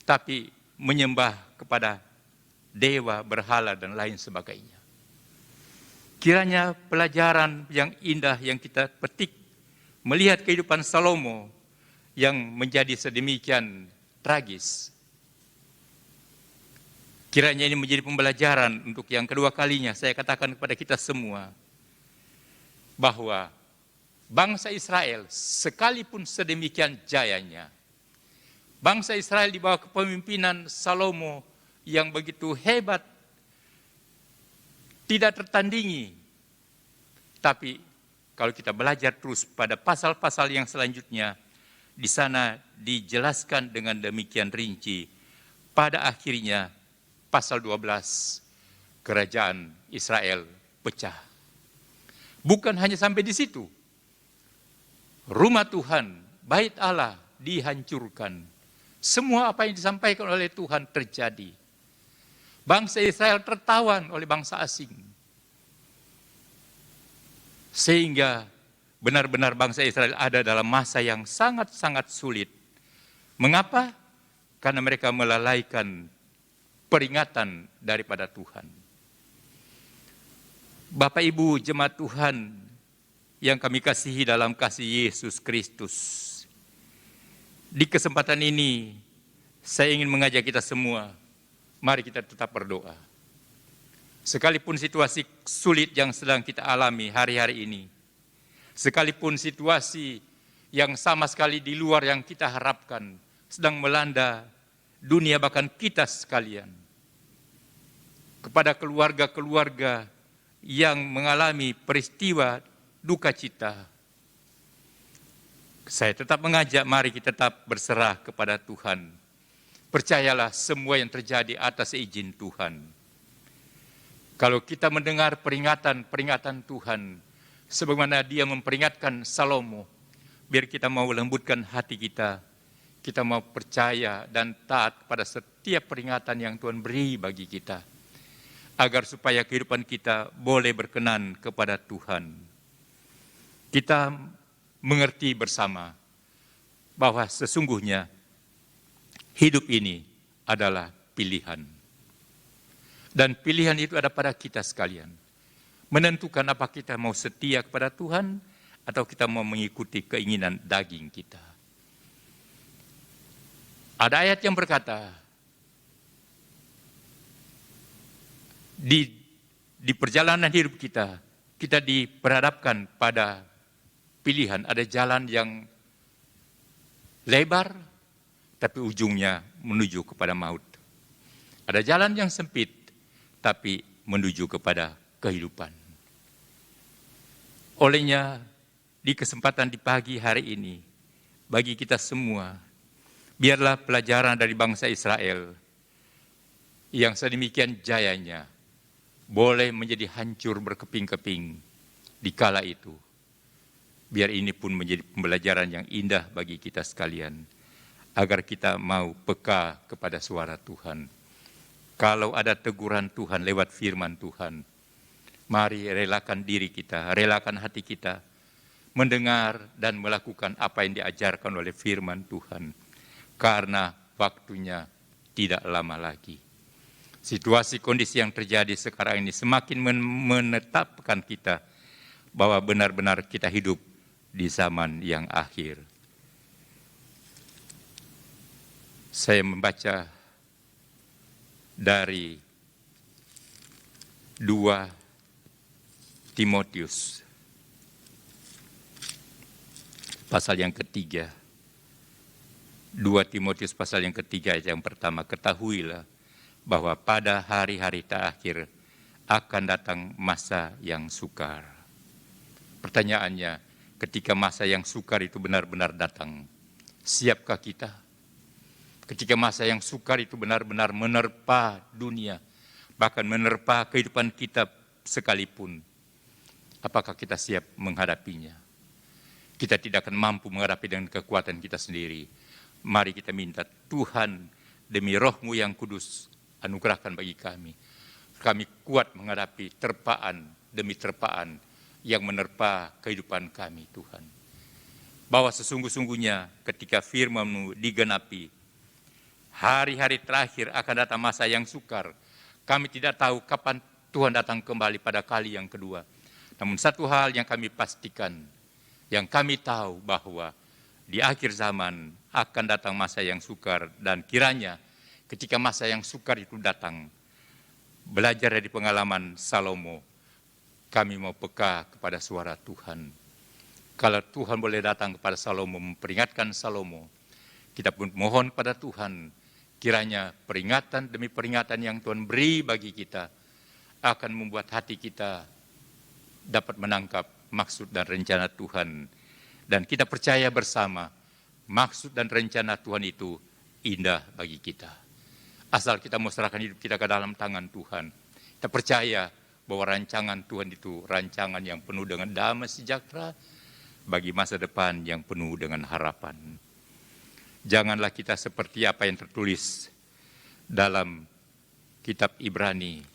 tapi menyembah kepada dewa, berhala, dan lain sebagainya. Kiranya pelajaran yang indah yang kita petik, melihat kehidupan Salomo yang menjadi sedemikian tragis. Kiranya ini menjadi pembelajaran untuk yang kedua kalinya saya katakan kepada kita semua, bahwa bangsa Israel sekalipun sedemikian jayanya, bangsa Israel di bawah kepemimpinan Salomo yang begitu hebat, tidak tertandingi. Tapi kalau kita belajar terus pada pasal-pasal yang selanjutnya, di sana dijelaskan dengan demikian rinci. Pada akhirnya pasal 12, kerajaan Israel pecah. Bukan hanya sampai di situ. Rumah Tuhan, bait Allah dihancurkan. Semua apa yang disampaikan oleh Tuhan terjadi. Bangsa Israel tertawan oleh bangsa asing. Sehingga benar-benar bangsa Israel ada dalam masa yang sangat-sangat sulit. Mengapa? Karena mereka melalaikan peringatan daripada Tuhan. Bapak Ibu jemaat Tuhan yang kami kasihi dalam kasih Yesus Kristus. Di kesempatan ini, saya ingin mengajak kita semua, mari kita tetap berdoa. Sekalipun situasi sulit yang sedang kita alami hari-hari ini, sekalipun situasi yang sama sekali di luar yang kita harapkan, sedang melanda dunia bahkan kita sekalian. Kepada keluarga-keluarga yang mengalami peristiwa duka cita, saya tetap mengajak mari kita tetap berserah kepada Tuhan. Percayalah semua yang terjadi atas izin Tuhan. Kalau kita mendengar peringatan Tuhan, sebagaimana dia memperingatkan Salomo, biar kita mau lembutkan hati kita mau percaya dan taat pada setiap peringatan yang Tuhan beri bagi kita, agar supaya kehidupan kita boleh berkenan kepada Tuhan. Kita mengerti bersama bahwa sesungguhnya hidup ini adalah pilihan. Dan pilihan itu ada pada kita sekalian. Menentukan apa kita mau setia kepada Tuhan atau kita mau mengikuti keinginan daging kita. Ada ayat yang berkata, di perjalanan hidup kita diperhadapkan pada pilihan. Ada jalan yang lebar, tapi ujungnya menuju kepada maut. Ada jalan yang sempit, tapi menuju kepada kehidupan. Olehnya, di kesempatan di pagi hari ini, bagi kita semua, biarlah pelajaran dari bangsa Israel yang sedemikian jayanya boleh menjadi hancur berkeping-keping di kala itu. Biar ini pun menjadi pembelajaran yang indah bagi kita sekalian, agar kita mau peka kepada suara Tuhan. Kalau ada teguran Tuhan lewat firman Tuhan, mari relakan diri kita, relakan hati kita, mendengar dan melakukan apa yang diajarkan oleh firman Tuhan. Karena waktunya tidak lama lagi. Situasi kondisi yang terjadi sekarang ini semakin menetapkan kita bahwa benar-benar kita hidup di zaman yang akhir. Saya membaca dari 2 Timotius pasal yang ketiga. 2 Timotius pasal yang ketiga ayat yang pertama, ketahuilah bahwa pada hari-hari terakhir akan datang masa yang sukar. Pertanyaannya, ketika masa yang sukar itu benar-benar datang, siapkah kita? Ketika masa yang sukar itu benar-benar menerpa dunia, bahkan menerpa kehidupan kita sekalipun, apakah kita siap menghadapinya? Kita tidak akan mampu menghadapi dengan kekuatan kita sendiri. Mari kita minta, Tuhan demi Roh-Mu yang kudus, anugerahkan bagi kami. Kami kuat menghadapi terpaan demi terpaan yang menerpa kehidupan kami, Tuhan. Bahwa sesungguh-sungguhnya ketika firman-Mu digenapi, hari-hari terakhir akan datang masa yang sukar. Kami tidak tahu kapan Tuhan datang kembali pada kali yang kedua. Namun satu hal yang kami pastikan, yang kami tahu bahwa di akhir zaman akan datang masa yang sukar, dan kiranya ketika masa yang sukar itu datang, belajar dari pengalaman Salomo, kami mau peka kepada suara Tuhan. Kalau Tuhan boleh datang kepada Salomo, memperingatkan Salomo, kita pun mohon kepada Tuhan, kiranya peringatan demi peringatan yang Tuhan beri bagi kita akan membuat hati kita dapat menangkap maksud dan rencana Tuhan. Dan kita percaya bersama, maksud dan rencana Tuhan itu indah bagi kita. Asal kita mau serahkan hidup kita ke dalam tangan Tuhan. Kita percaya bahwa rancangan Tuhan itu rancangan yang penuh dengan damai sejahtera bagi masa depan yang penuh dengan harapan. Janganlah kita seperti apa yang tertulis dalam kitab Ibrani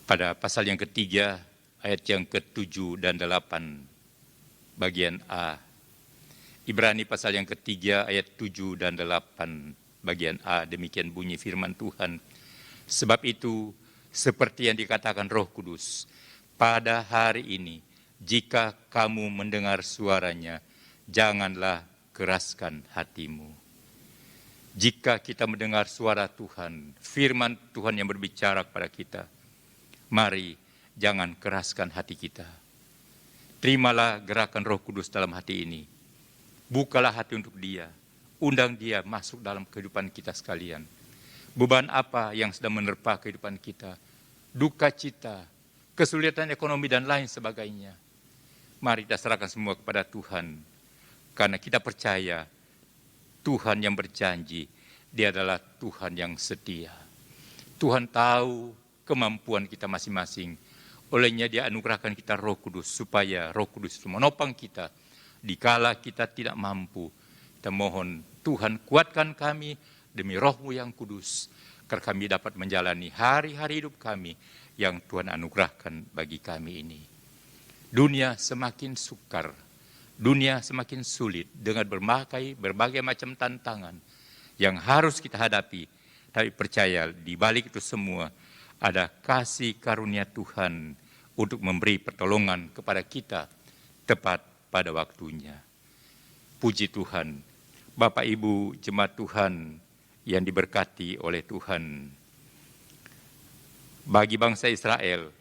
pada pasal yang ketiga, ayat yang ke-7 dan 8, bagian A. Ibrani pasal yang ketiga, ayat 7 dan 8, bagian A, demikian bunyi firman Tuhan. Sebab itu, seperti yang dikatakan Roh Kudus, pada hari ini, jika kamu mendengar suaranya, janganlah keraskan hatimu. Jika kita mendengar suara Tuhan, firman Tuhan yang berbicara kepada kita, mari jangan keraskan hati kita. Terimalah gerakan Roh Kudus dalam hati ini. Bukalah hati untuk Dia. Undang Dia masuk dalam kehidupan kita sekalian. Beban apa yang sedang menerpa kehidupan kita? Duka cita, kesulitan ekonomi dan lain sebagainya. Mari kita serahkan semua kepada Tuhan. Karena kita percaya Tuhan yang berjanji, Dia adalah Tuhan yang setia. Tuhan tahu kemampuan kita masing-masing. Olehnya Dia anugerahkan kita Roh Kudus, supaya Roh Kudus itu menopang kita. Dikala kita tidak mampu, kita mohon Tuhan kuatkan kami demi Roh-Mu yang kudus, agar kami dapat menjalani hari-hari hidup kami yang Tuhan anugerahkan bagi kami ini. Dunia semakin sukar, dunia semakin sulit dengan berbagai macam tantangan yang harus kita hadapi. Tapi percaya di balik itu semua, ada kasih karunia Tuhan untuk memberi pertolongan kepada kita tepat pada waktunya. Puji Tuhan, Bapak Ibu jemaat Tuhan yang diberkati oleh Tuhan. Bagi bangsa Israel,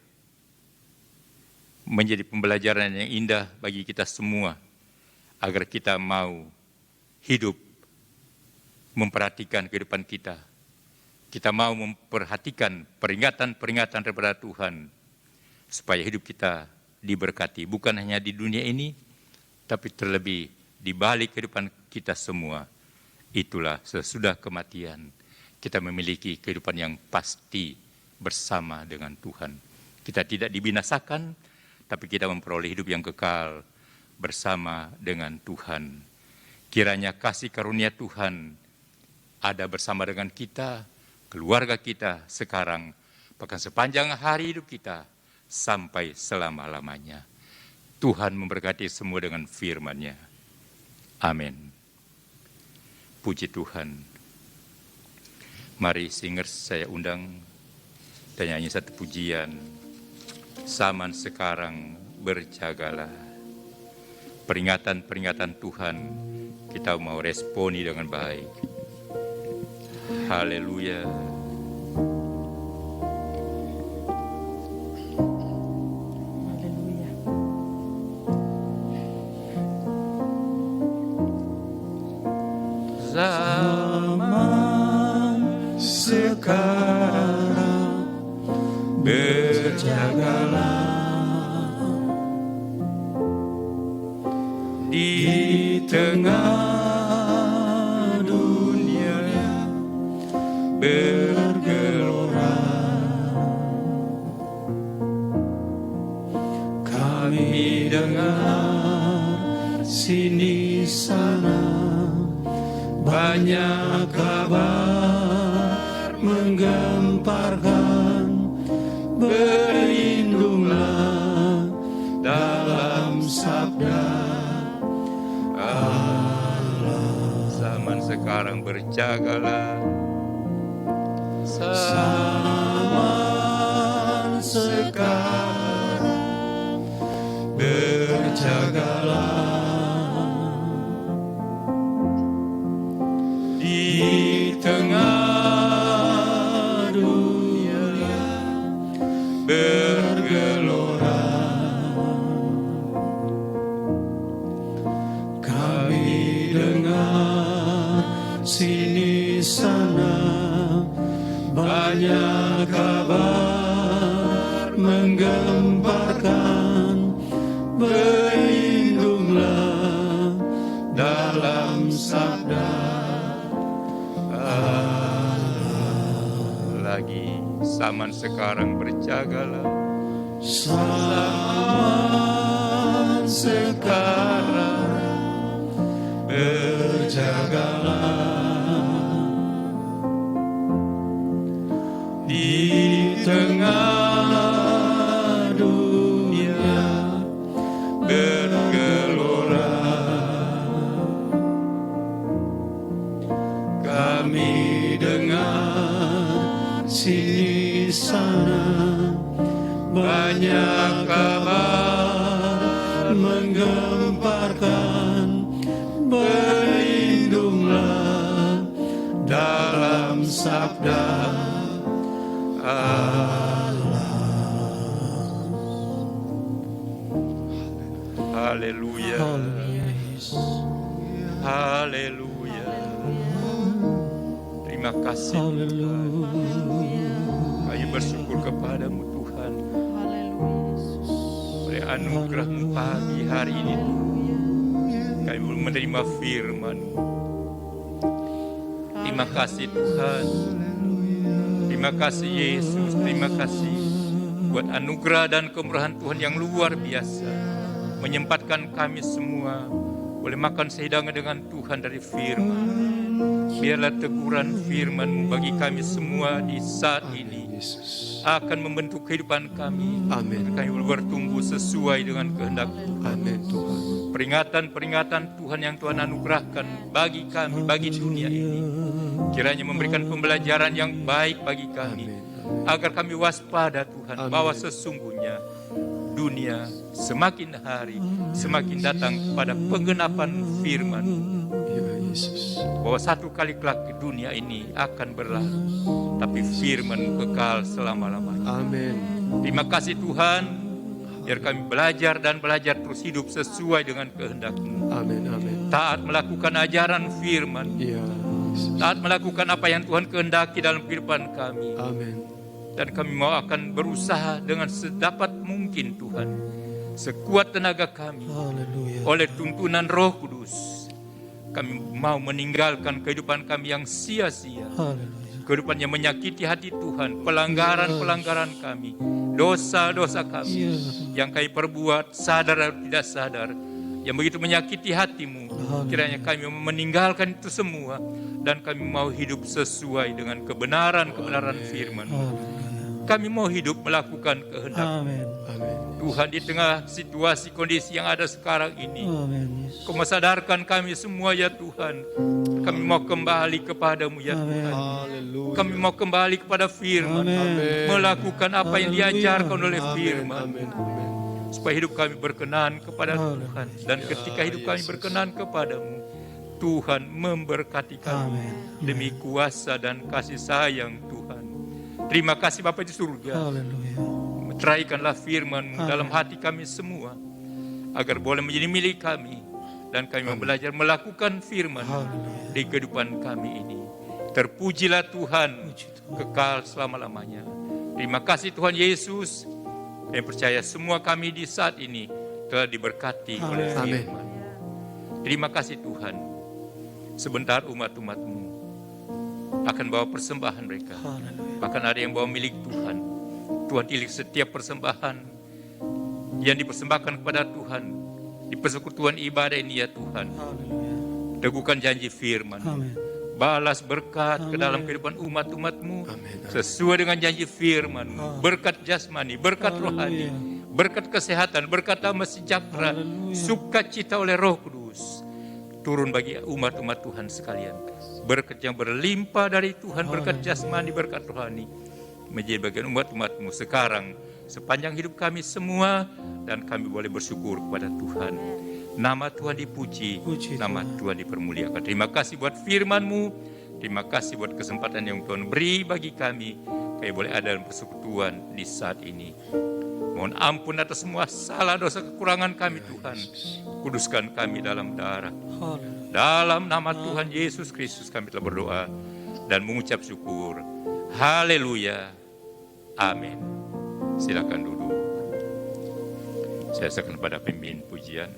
menjadi pembelajaran yang indah bagi kita semua, agar kita mau hidup memperhatikan kehidupan kita. Kita mau memperhatikan peringatan-peringatan daripada Tuhan, supaya hidup kita diberkati, bukan hanya di dunia ini, tapi terlebih di balik kehidupan kita semua. Itulah sesudah kematian, kita memiliki kehidupan yang pasti bersama dengan Tuhan. Kita tidak dibinasakan, tapi kita memperoleh hidup yang kekal bersama dengan Tuhan. Kiranya kasih karunia Tuhan ada bersama dengan kita, keluarga kita sekarang, bahkan sepanjang hari hidup kita, sampai selama-lamanya. Tuhan memberkati semua dengan firman-Nya. Amin. Puji Tuhan. Mari singers saya undang dan nyanyi satu pujian. Zaman sekarang berjagalah. Peringatan-peringatan Tuhan kita mau responi dengan baik. Haleluya. Haleluya. Zaman sekarang berjagalah di tengah dunia bergelora. Kami dengar sini sana banyak kabar menggemparkan, berlindunglah dalam sabda Allah. Zaman sekarang berjagalah. Zaman sekarang berjagalah di tengah dunia bergelora. Kami dengar sini sana banyak kabar menggemparkan, berlindunglah dalam sabda lagi. Zaman sekarang berjagalah. Zaman sekarang berjagalah di tengah dunia bergelora. Kami dengar sini sana banyak kabar menggemparkan, berlindunglah dalam sabda Allah. Haleluya. Haleluya. Terima kasih Tuhan. Kami bersyukur kepadamu Tuhan. Oleh anugerah-Mu pagi hari ini kami belum menerima firman. Terima kasih Tuhan. Terima kasih Yesus. Terima kasih buat anugerah dan kemurahan Tuhan yang luar biasa, menyempatkan kami semua boleh makan sehidangan dengan Tuhan dari firman. Biarlah teguran firman-Mu bagi kami semua di saat ini akan membentuk kehidupan kami. Amin. Kami boleh bertumbuh sesuai dengan kehendak Tuhan. Amin Tuhan. Peringatan-peringatan Tuhan yang Tuhan anugerahkan bagi kami, bagi dunia ini, kiranya memberikan pembelajaran yang baik bagi kami, agar kami waspada Tuhan. Amin. Bahwa sesungguhnya dunia semakin hari semakin datang kepada penggenapan firman, Ya Yesus. bahwa satu kali kelak dunia ini akan berlalu, tapi firman kekal selama-lamanya. Amin. Terima kasih Tuhan, biar kami belajar dan belajar terus hidup sesuai dengan kehendak-Mu. Amin. Amin. Taat melakukan ajaran firman, Ya Yesus. taat melakukan apa yang Tuhan kehendaki dalam kehidupan kami. Amin. Dan kami mau akan berusaha dengan sedapat mungkin Tuhan, sekuat tenaga kami, Haleluya. oleh tuntunan Roh Kudus. Kami mau meninggalkan kehidupan kami yang sia-sia, Haleluya. kehidupan yang menyakiti hati Tuhan, pelanggaran-pelanggaran kami, dosa-dosa kami yang kami perbuat sadar atau tidak sadar, yang begitu menyakiti hati-Mu. Kiranya kami mau meninggalkan itu semua, dan kami mau hidup sesuai dengan kebenaran-kebenaran firman. Kami mau hidup melakukan kehendak Amin. Amin. Tuhan di tengah situasi kondisi yang ada sekarang ini. Amin. Yesus. Kau sadarkan kami semua ya Tuhan. Kami mau kembali kepadamu ya Tuhan. Haleluya. Kami mau kembali kepada firman. Amin. Melakukan apa yang diajarkan oleh Amin. firman. Amin. Amin. supaya hidup kami berkenan kepada Haleluya. Tuhan. Dan ketika hidup kami berkenan kepadamu, Tuhan memberkati kami Amin. demi kuasa dan kasih sayang Tuhan. Terima kasih Bapa di surga. Haleluya. Teraikanlah firman-Mu Amin. dalam hati kami semua, agar boleh menjadi milik kami, dan kami belajar melakukan firman Haleluya. di kehidupan kami ini. Terpujilah Tuhan Puji Tuhan. kekal selama-lamanya. Terima kasih Tuhan Yesus. Kami percaya semua kami di saat ini telah diberkati oleh Amin. firman. Terima kasih Tuhan. Sebentar umat-umat-Mu akan bawa persembahan mereka. Haleluya. Bahkan ada yang bawa milik Tuhan. Tuhan tilik setiap persembahan yang dipersembahkan kepada Tuhan di persekutuan ibadah ini ya Tuhan. Haleluya. Teguhkan janji firman. Amin. Balas berkat ke Amin. dalam kehidupan umat-umat-Mu Amin. sesuai dengan janji firman. Amin. Berkat jasmani, berkat rohani, Haleluya. berkat kesehatan, berkat damai sejahtera, Haleluya. sukacita oleh Roh Kudus turun bagi umat-umat Tuhan sekalian. Berkat yang berlimpah dari Tuhan, berkat jasmani, berkat rohani menjadi bagian umat-umat-Mu sekarang sepanjang hidup kami semua, dan kami boleh bersyukur kepada Tuhan. Nama Tuhan dipuji, Puji nama Tuhan dipermuliakan. Terima kasih buat firman-Mu, terima kasih buat kesempatan yang Tuhan beri bagi kami, kami boleh ada dalam persekutuan di saat ini. Mohon ampun atas semua salah dosa kekurangan kami Tuhan. Kuduskan kami dalam darah. Haleluya. Dalam nama Tuhan Yesus Kristus kami telah berdoa dan mengucap syukur. Haleluya. Amin. Silakan duduk. Saya serahkan kepada pemimpin pujian.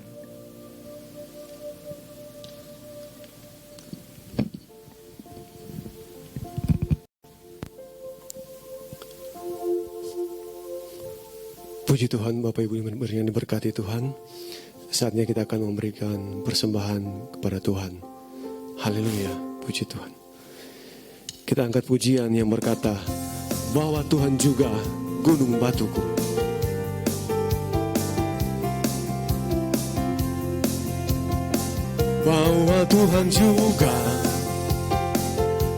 Puji Tuhan, Bapak Ibu yang diberkati Tuhan. Saatnya kita akan memberikan persembahan kepada Tuhan. Haleluya, puji Tuhan. Kita angkat pujian yang berkata, bahwa Tuhan juga gunung batuku. Bahwa Tuhan juga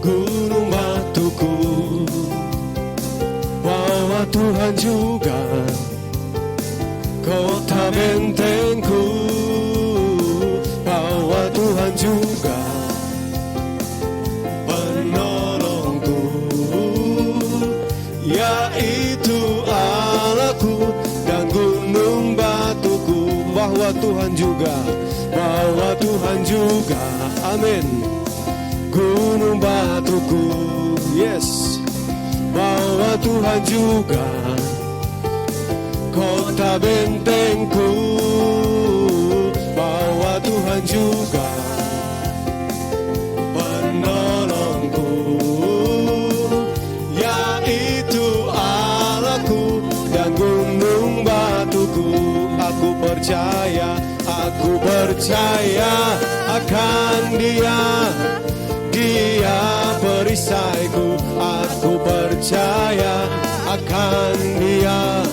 gunung batuku. Bahwa Tuhan juga kota bentengku, bahwa Tuhan juga penolongku, yaitu Allahku dan gunung batuku. Bahwa Tuhan juga, bahwa Tuhan juga, amin, gunung batuku, yes. Bahwa Tuhan juga kota bentengku, bahwa Tuhan juga penolongku, yaitu Allahku dan gunung batuku. Aku percaya akan Dia, Dia perisaiku. Aku percaya akan Dia,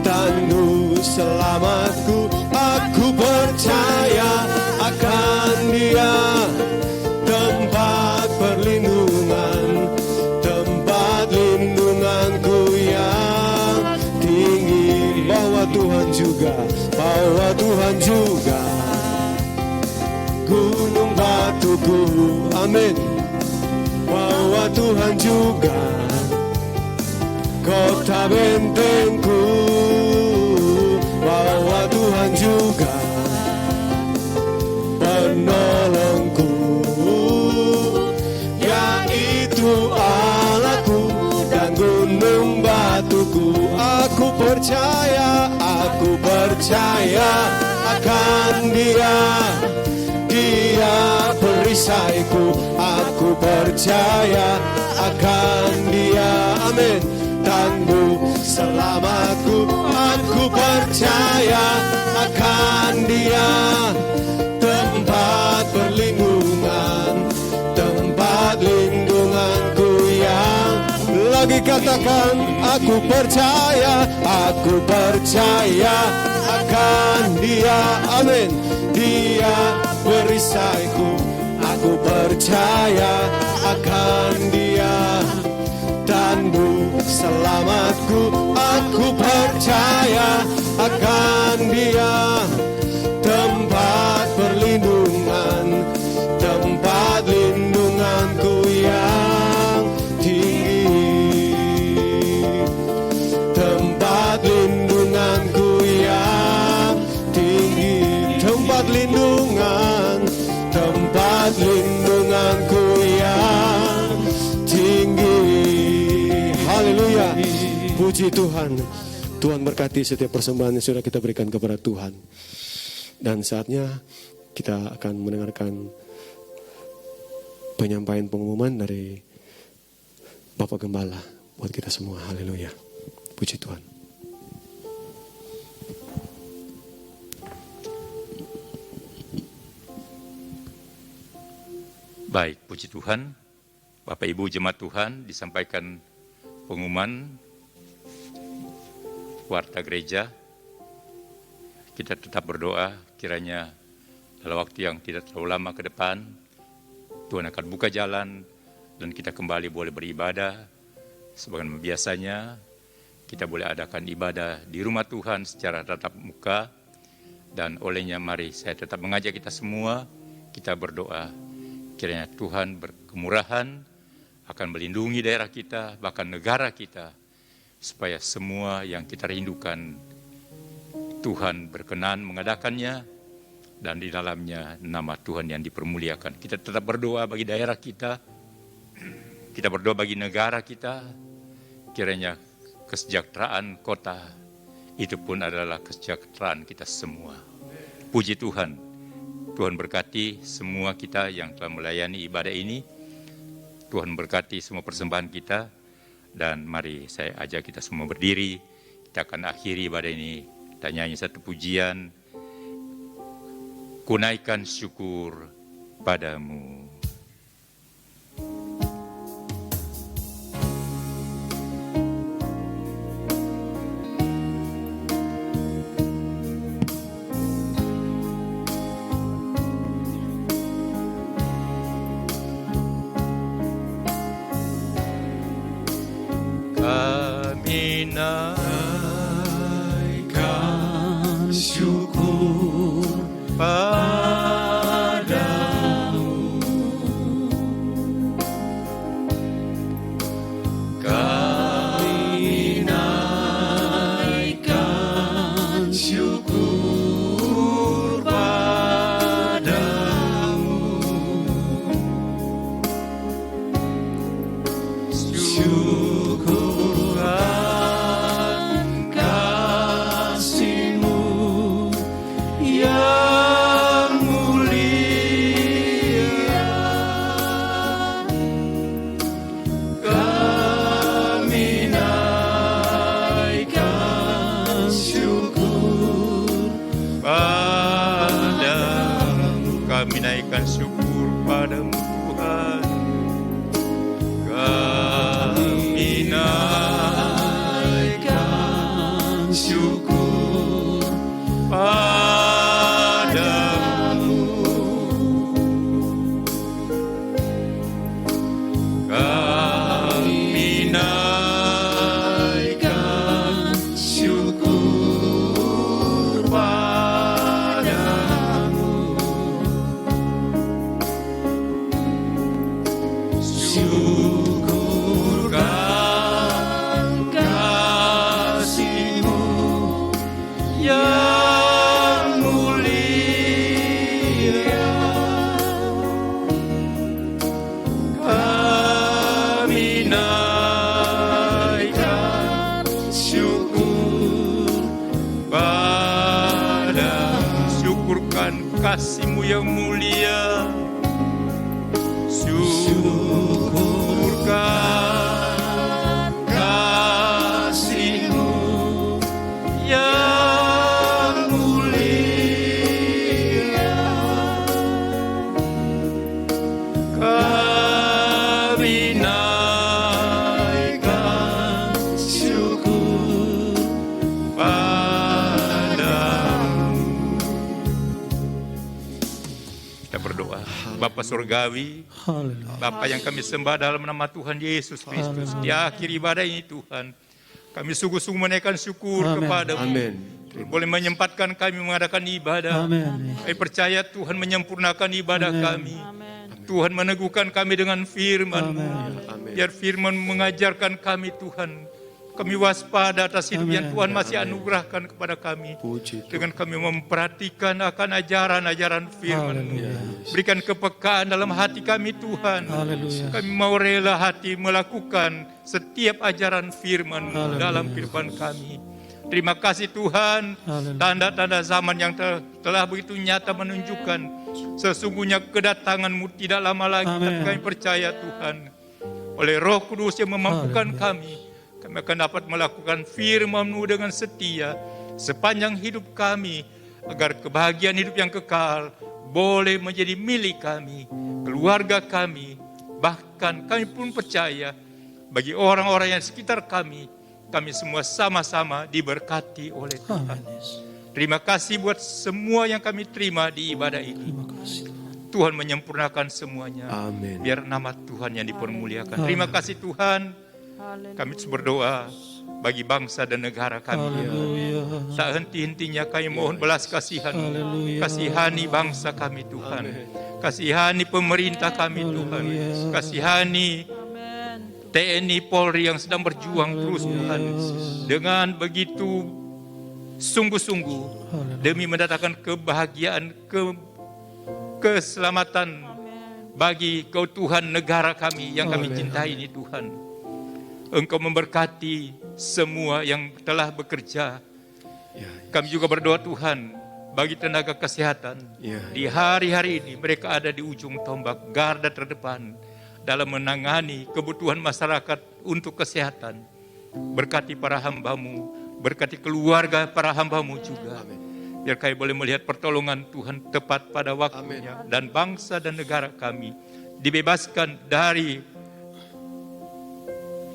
tandu selamatku. Aku percaya akan Dia, tempat perlindungan, tempat lindunganku yang tinggi. Bahwa Tuhan juga, bahwa Tuhan juga gunung batuku, amin. Bahwa Tuhan juga kota bentengku, bahwa Tuhan juga penolongku, yaitu Allahku dan gunung batuku. Aku percaya akan Dia, Dia perisaiku. Aku percaya akan Dia, amin, tandu selamatku. Aku percaya akan Dia, tempat perlindungan, tempat lindunganku yang lagi katakan. Aku percaya akan Dia, amin, Dia perisaiku. Aku percaya akan Dia, tandu selamatku. Aku percaya akan Dia, tempat perlindungan, tempat lindunganku yang tinggi, tempat lindunganku yang tinggi, tempat lindunganku yang tinggi. Haleluya, puji Tuhan. Tuhan berkati setiap persembahan yang sudah kita berikan kepada Tuhan. Dan saatnya kita akan mendengarkan penyampaian pengumuman dari Bapak Gembala buat kita semua. Haleluya. Puji Tuhan. Baik, puji Tuhan. Bapak Ibu jemaat Tuhan, disampaikan pengumuman warta gereja. Kita tetap berdoa kiranya dalam waktu yang tidak terlalu lama ke depan Tuhan akan buka jalan dan kita kembali boleh beribadah sebagaimana biasanya. Kita boleh adakan ibadah di rumah Tuhan secara tatap muka, dan olehnya mari saya tetap mengajak kita semua, kita berdoa kiranya Tuhan berkemurahan akan melindungi daerah kita, bahkan negara kita, supaya semua yang kita rindukan Tuhan berkenan mengadakannya, dan di dalamnya nama Tuhan yang dipermuliakan. Kita tetap berdoa bagi daerah kita, kita berdoa bagi negara kita, kiranya kesejahteraan kota itu pun adalah kesejahteraan kita semua. Puji Tuhan, Tuhan berkati semua kita yang telah melayani ibadah ini. Tuhan berkati semua persembahan kita. Dan mari saya ajak kita semua berdiri. Kita akan akhiri ibadah ini. Kita nyanyi satu pujian. Kunaikan syukur padamu. Kami naikkan syukur padamu. Kami naikkan syukur padamu. Kami naikkan syukur padamu Tuhan. Kami naikkan syukur padamu. Kami naikkan syukur padamu. Syukurkan kasih-Mu yang mulia. Kami naikkan syukur padamu. Syukurkan kasih-Mu yang mulia. Syukurkan kasih-Mu yang mulia. Kami naikkan syukur padamu. Kita berdoa. Bapa Surgawi, Haleluya. Bapa yang kami sembah dalam nama Tuhan Yesus Kristus. Di akhir ibadah ini Tuhan, kami sungguh-sungguh menaikkan syukur Amin. kepadamu. Amin. boleh menyempatkan kami mengadakan ibadah. Amin. Kami percaya Tuhan menyempurnakan ibadah kami. Tuhan meneguhkan kami dengan firman. Amin. Biar firman mengajarkan kami Tuhan. Kami waspada atas hidup yang Tuhan masih anugerahkan kepada kami. Puji Tuhan. Dengan kami memperhatikan akan ajaran-ajaran firman. Berikan kepekaan dalam hati kami Tuhan. Haleluya. Kami mau rela hati melakukan setiap ajaran firman dalam kehidupan kami. Terima kasih Tuhan. Haleluya. Tanda-tanda zaman yang telah begitu nyata menunjukkan sesungguhnya kedatangan-Mu tidak lama lagi. Amin. Tapi kami percaya Tuhan, oleh Roh Kudus yang memampukan kami akan dapat melakukan firman-Mu dengan setia sepanjang hidup kami, agar kebahagiaan hidup yang kekal boleh menjadi milik kami, keluarga kami, bahkan kami pun percaya bagi orang-orang yang di sekitar kami semua sama-sama diberkati oleh Tuhan. Amin. Terima kasih buat semua yang kami terima di ibadah ini. Terima kasih. Tuhan menyempurnakan semuanya. Amin. Biar nama Tuhan yang dipermuliakan. Terima kasih Tuhan. Kami terus berdoa bagi bangsa dan negara kami. Haleluya. Tak henti-hentinya kami mohon belas kasihan. Haleluya. Kasihani bangsa kami Tuhan. Kasihani pemerintah kami Tuhan. Kasihani TNI Polri yang sedang berjuang terus Tuhan. Dengan begitu sungguh-sungguh demi mendatangkan kebahagiaan, keselamatan bagi keutuhan negara kami yang kami cintai ini Tuhan. Engkau memberkati semua yang telah bekerja. Kami juga berdoa Tuhan bagi tenaga kesehatan. Di hari-hari ini mereka ada di ujung tombak, garda terdepan dalam menangani kebutuhan masyarakat untuk kesehatan. Berkati para hamba-Mu, berkati keluarga para hamba-Mu juga. Biar kami boleh melihat pertolongan Tuhan tepat pada waktunya. Dan bangsa dan negara kami dibebaskan dari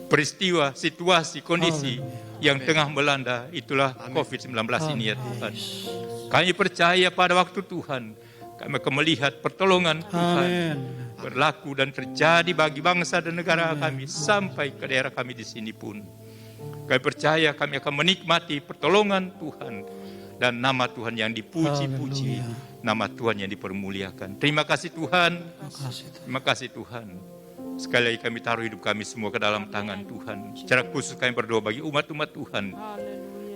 peristiwa, situasi, kondisi yang tengah melanda. Itulah COVID-19 ini ya Tuhan. Kami percaya pada waktu Tuhan kami akan melihat pertolongan Tuhan berlaku dan terjadi bagi bangsa dan negara kami sampai ke daerah kami di sini pun. Kami percaya kami akan menikmati pertolongan Tuhan dan nama Tuhan yang dipuji-puji, nama Tuhan yang dipermuliakan. Terima kasih Tuhan. Terima kasih Tuhan. Sekali lagi kami taruh hidup kami semua ke dalam tangan Tuhan. Secara khusus kami berdoa bagi umat-umat Tuhan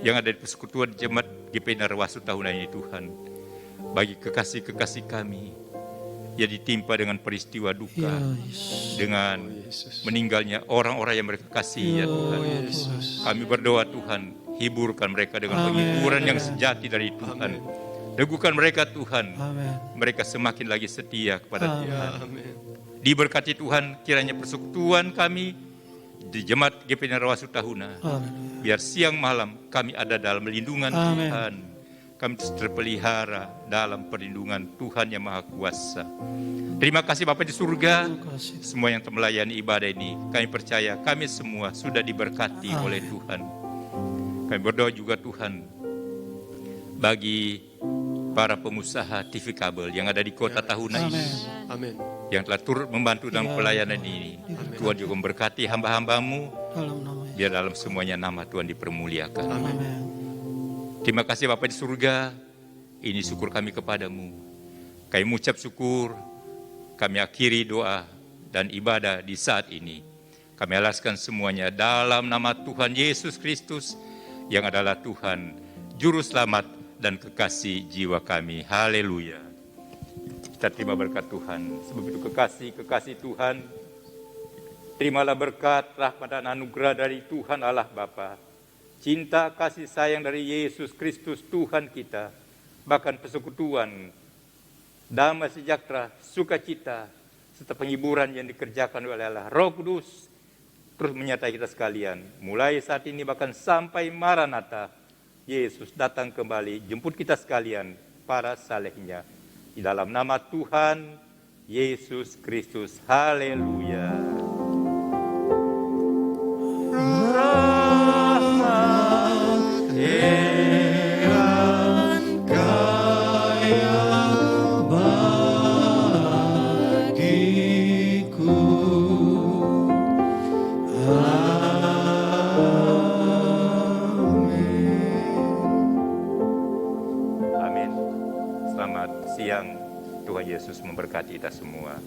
yang ada di persekutuan jemaat GPI Narwastu tahunan ini Tuhan. Bagi kekasih-kekasih kami yang ditimpa dengan peristiwa duka, dengan meninggalnya orang-orang yang mereka kasih ya Tuhan. Kami berdoa Tuhan, hiburkan mereka dengan penghiburan yang sejati dari Tuhan. Teguhkan mereka Tuhan, mereka semakin lagi setia kepada Tuhan. Diberkati Tuhan kiranya persekutuan kami di Jemaat GPI Narwastu Tahuna. Biar siang malam kami ada dalam lindungan Tuhan. Kami terus terpelihara dalam perlindungan Tuhan yang Maha Kuasa. Terima kasih Bapa di surga. Semua yang melayani ibadah ini, kami percaya kami semua sudah diberkati oleh Tuhan. Kami berdoa juga Tuhan bagi para pengusaha TV kabel yang ada di kota Tahuna ini. Amin. Yang telah turut membantu dalam pelayanan ini. Tuhan juga memberkati hamba-hamba-Mu. Biar dalam semuanya nama Tuhan dipermuliakan. Terima kasih Bapa di surga. Ini syukur kami kepadamu. Kami mengucap syukur. Kami akhiri doa dan ibadah di saat ini. Kami alaskan semuanya dalam nama Tuhan Yesus Kristus yang adalah Tuhan, Juru Selamat dan kekasih jiwa kami. Haleluya. Kita terima berkat Tuhan. Sebab itu kekasih Tuhan, terimalah berkat, rahmat dan anugerah dari Tuhan Allah Bapa, cinta kasih sayang dari Yesus Kristus Tuhan kita, bahkan persekutuan, damai sejahtera, sukacita, serta penghiburan yang dikerjakan oleh Allah Roh Kudus terus menyertai kita sekalian. Mulai saat ini bahkan sampai Maranatha, Yesus datang kembali, jemput kita sekalian, para salehnya. Di dalam nama Tuhan Yesus Kristus. Haleluya. Yesus memberkati kita semua.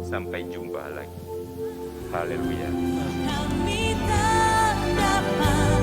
Sampai jumpa lagi. Haleluya. Kami tak dapat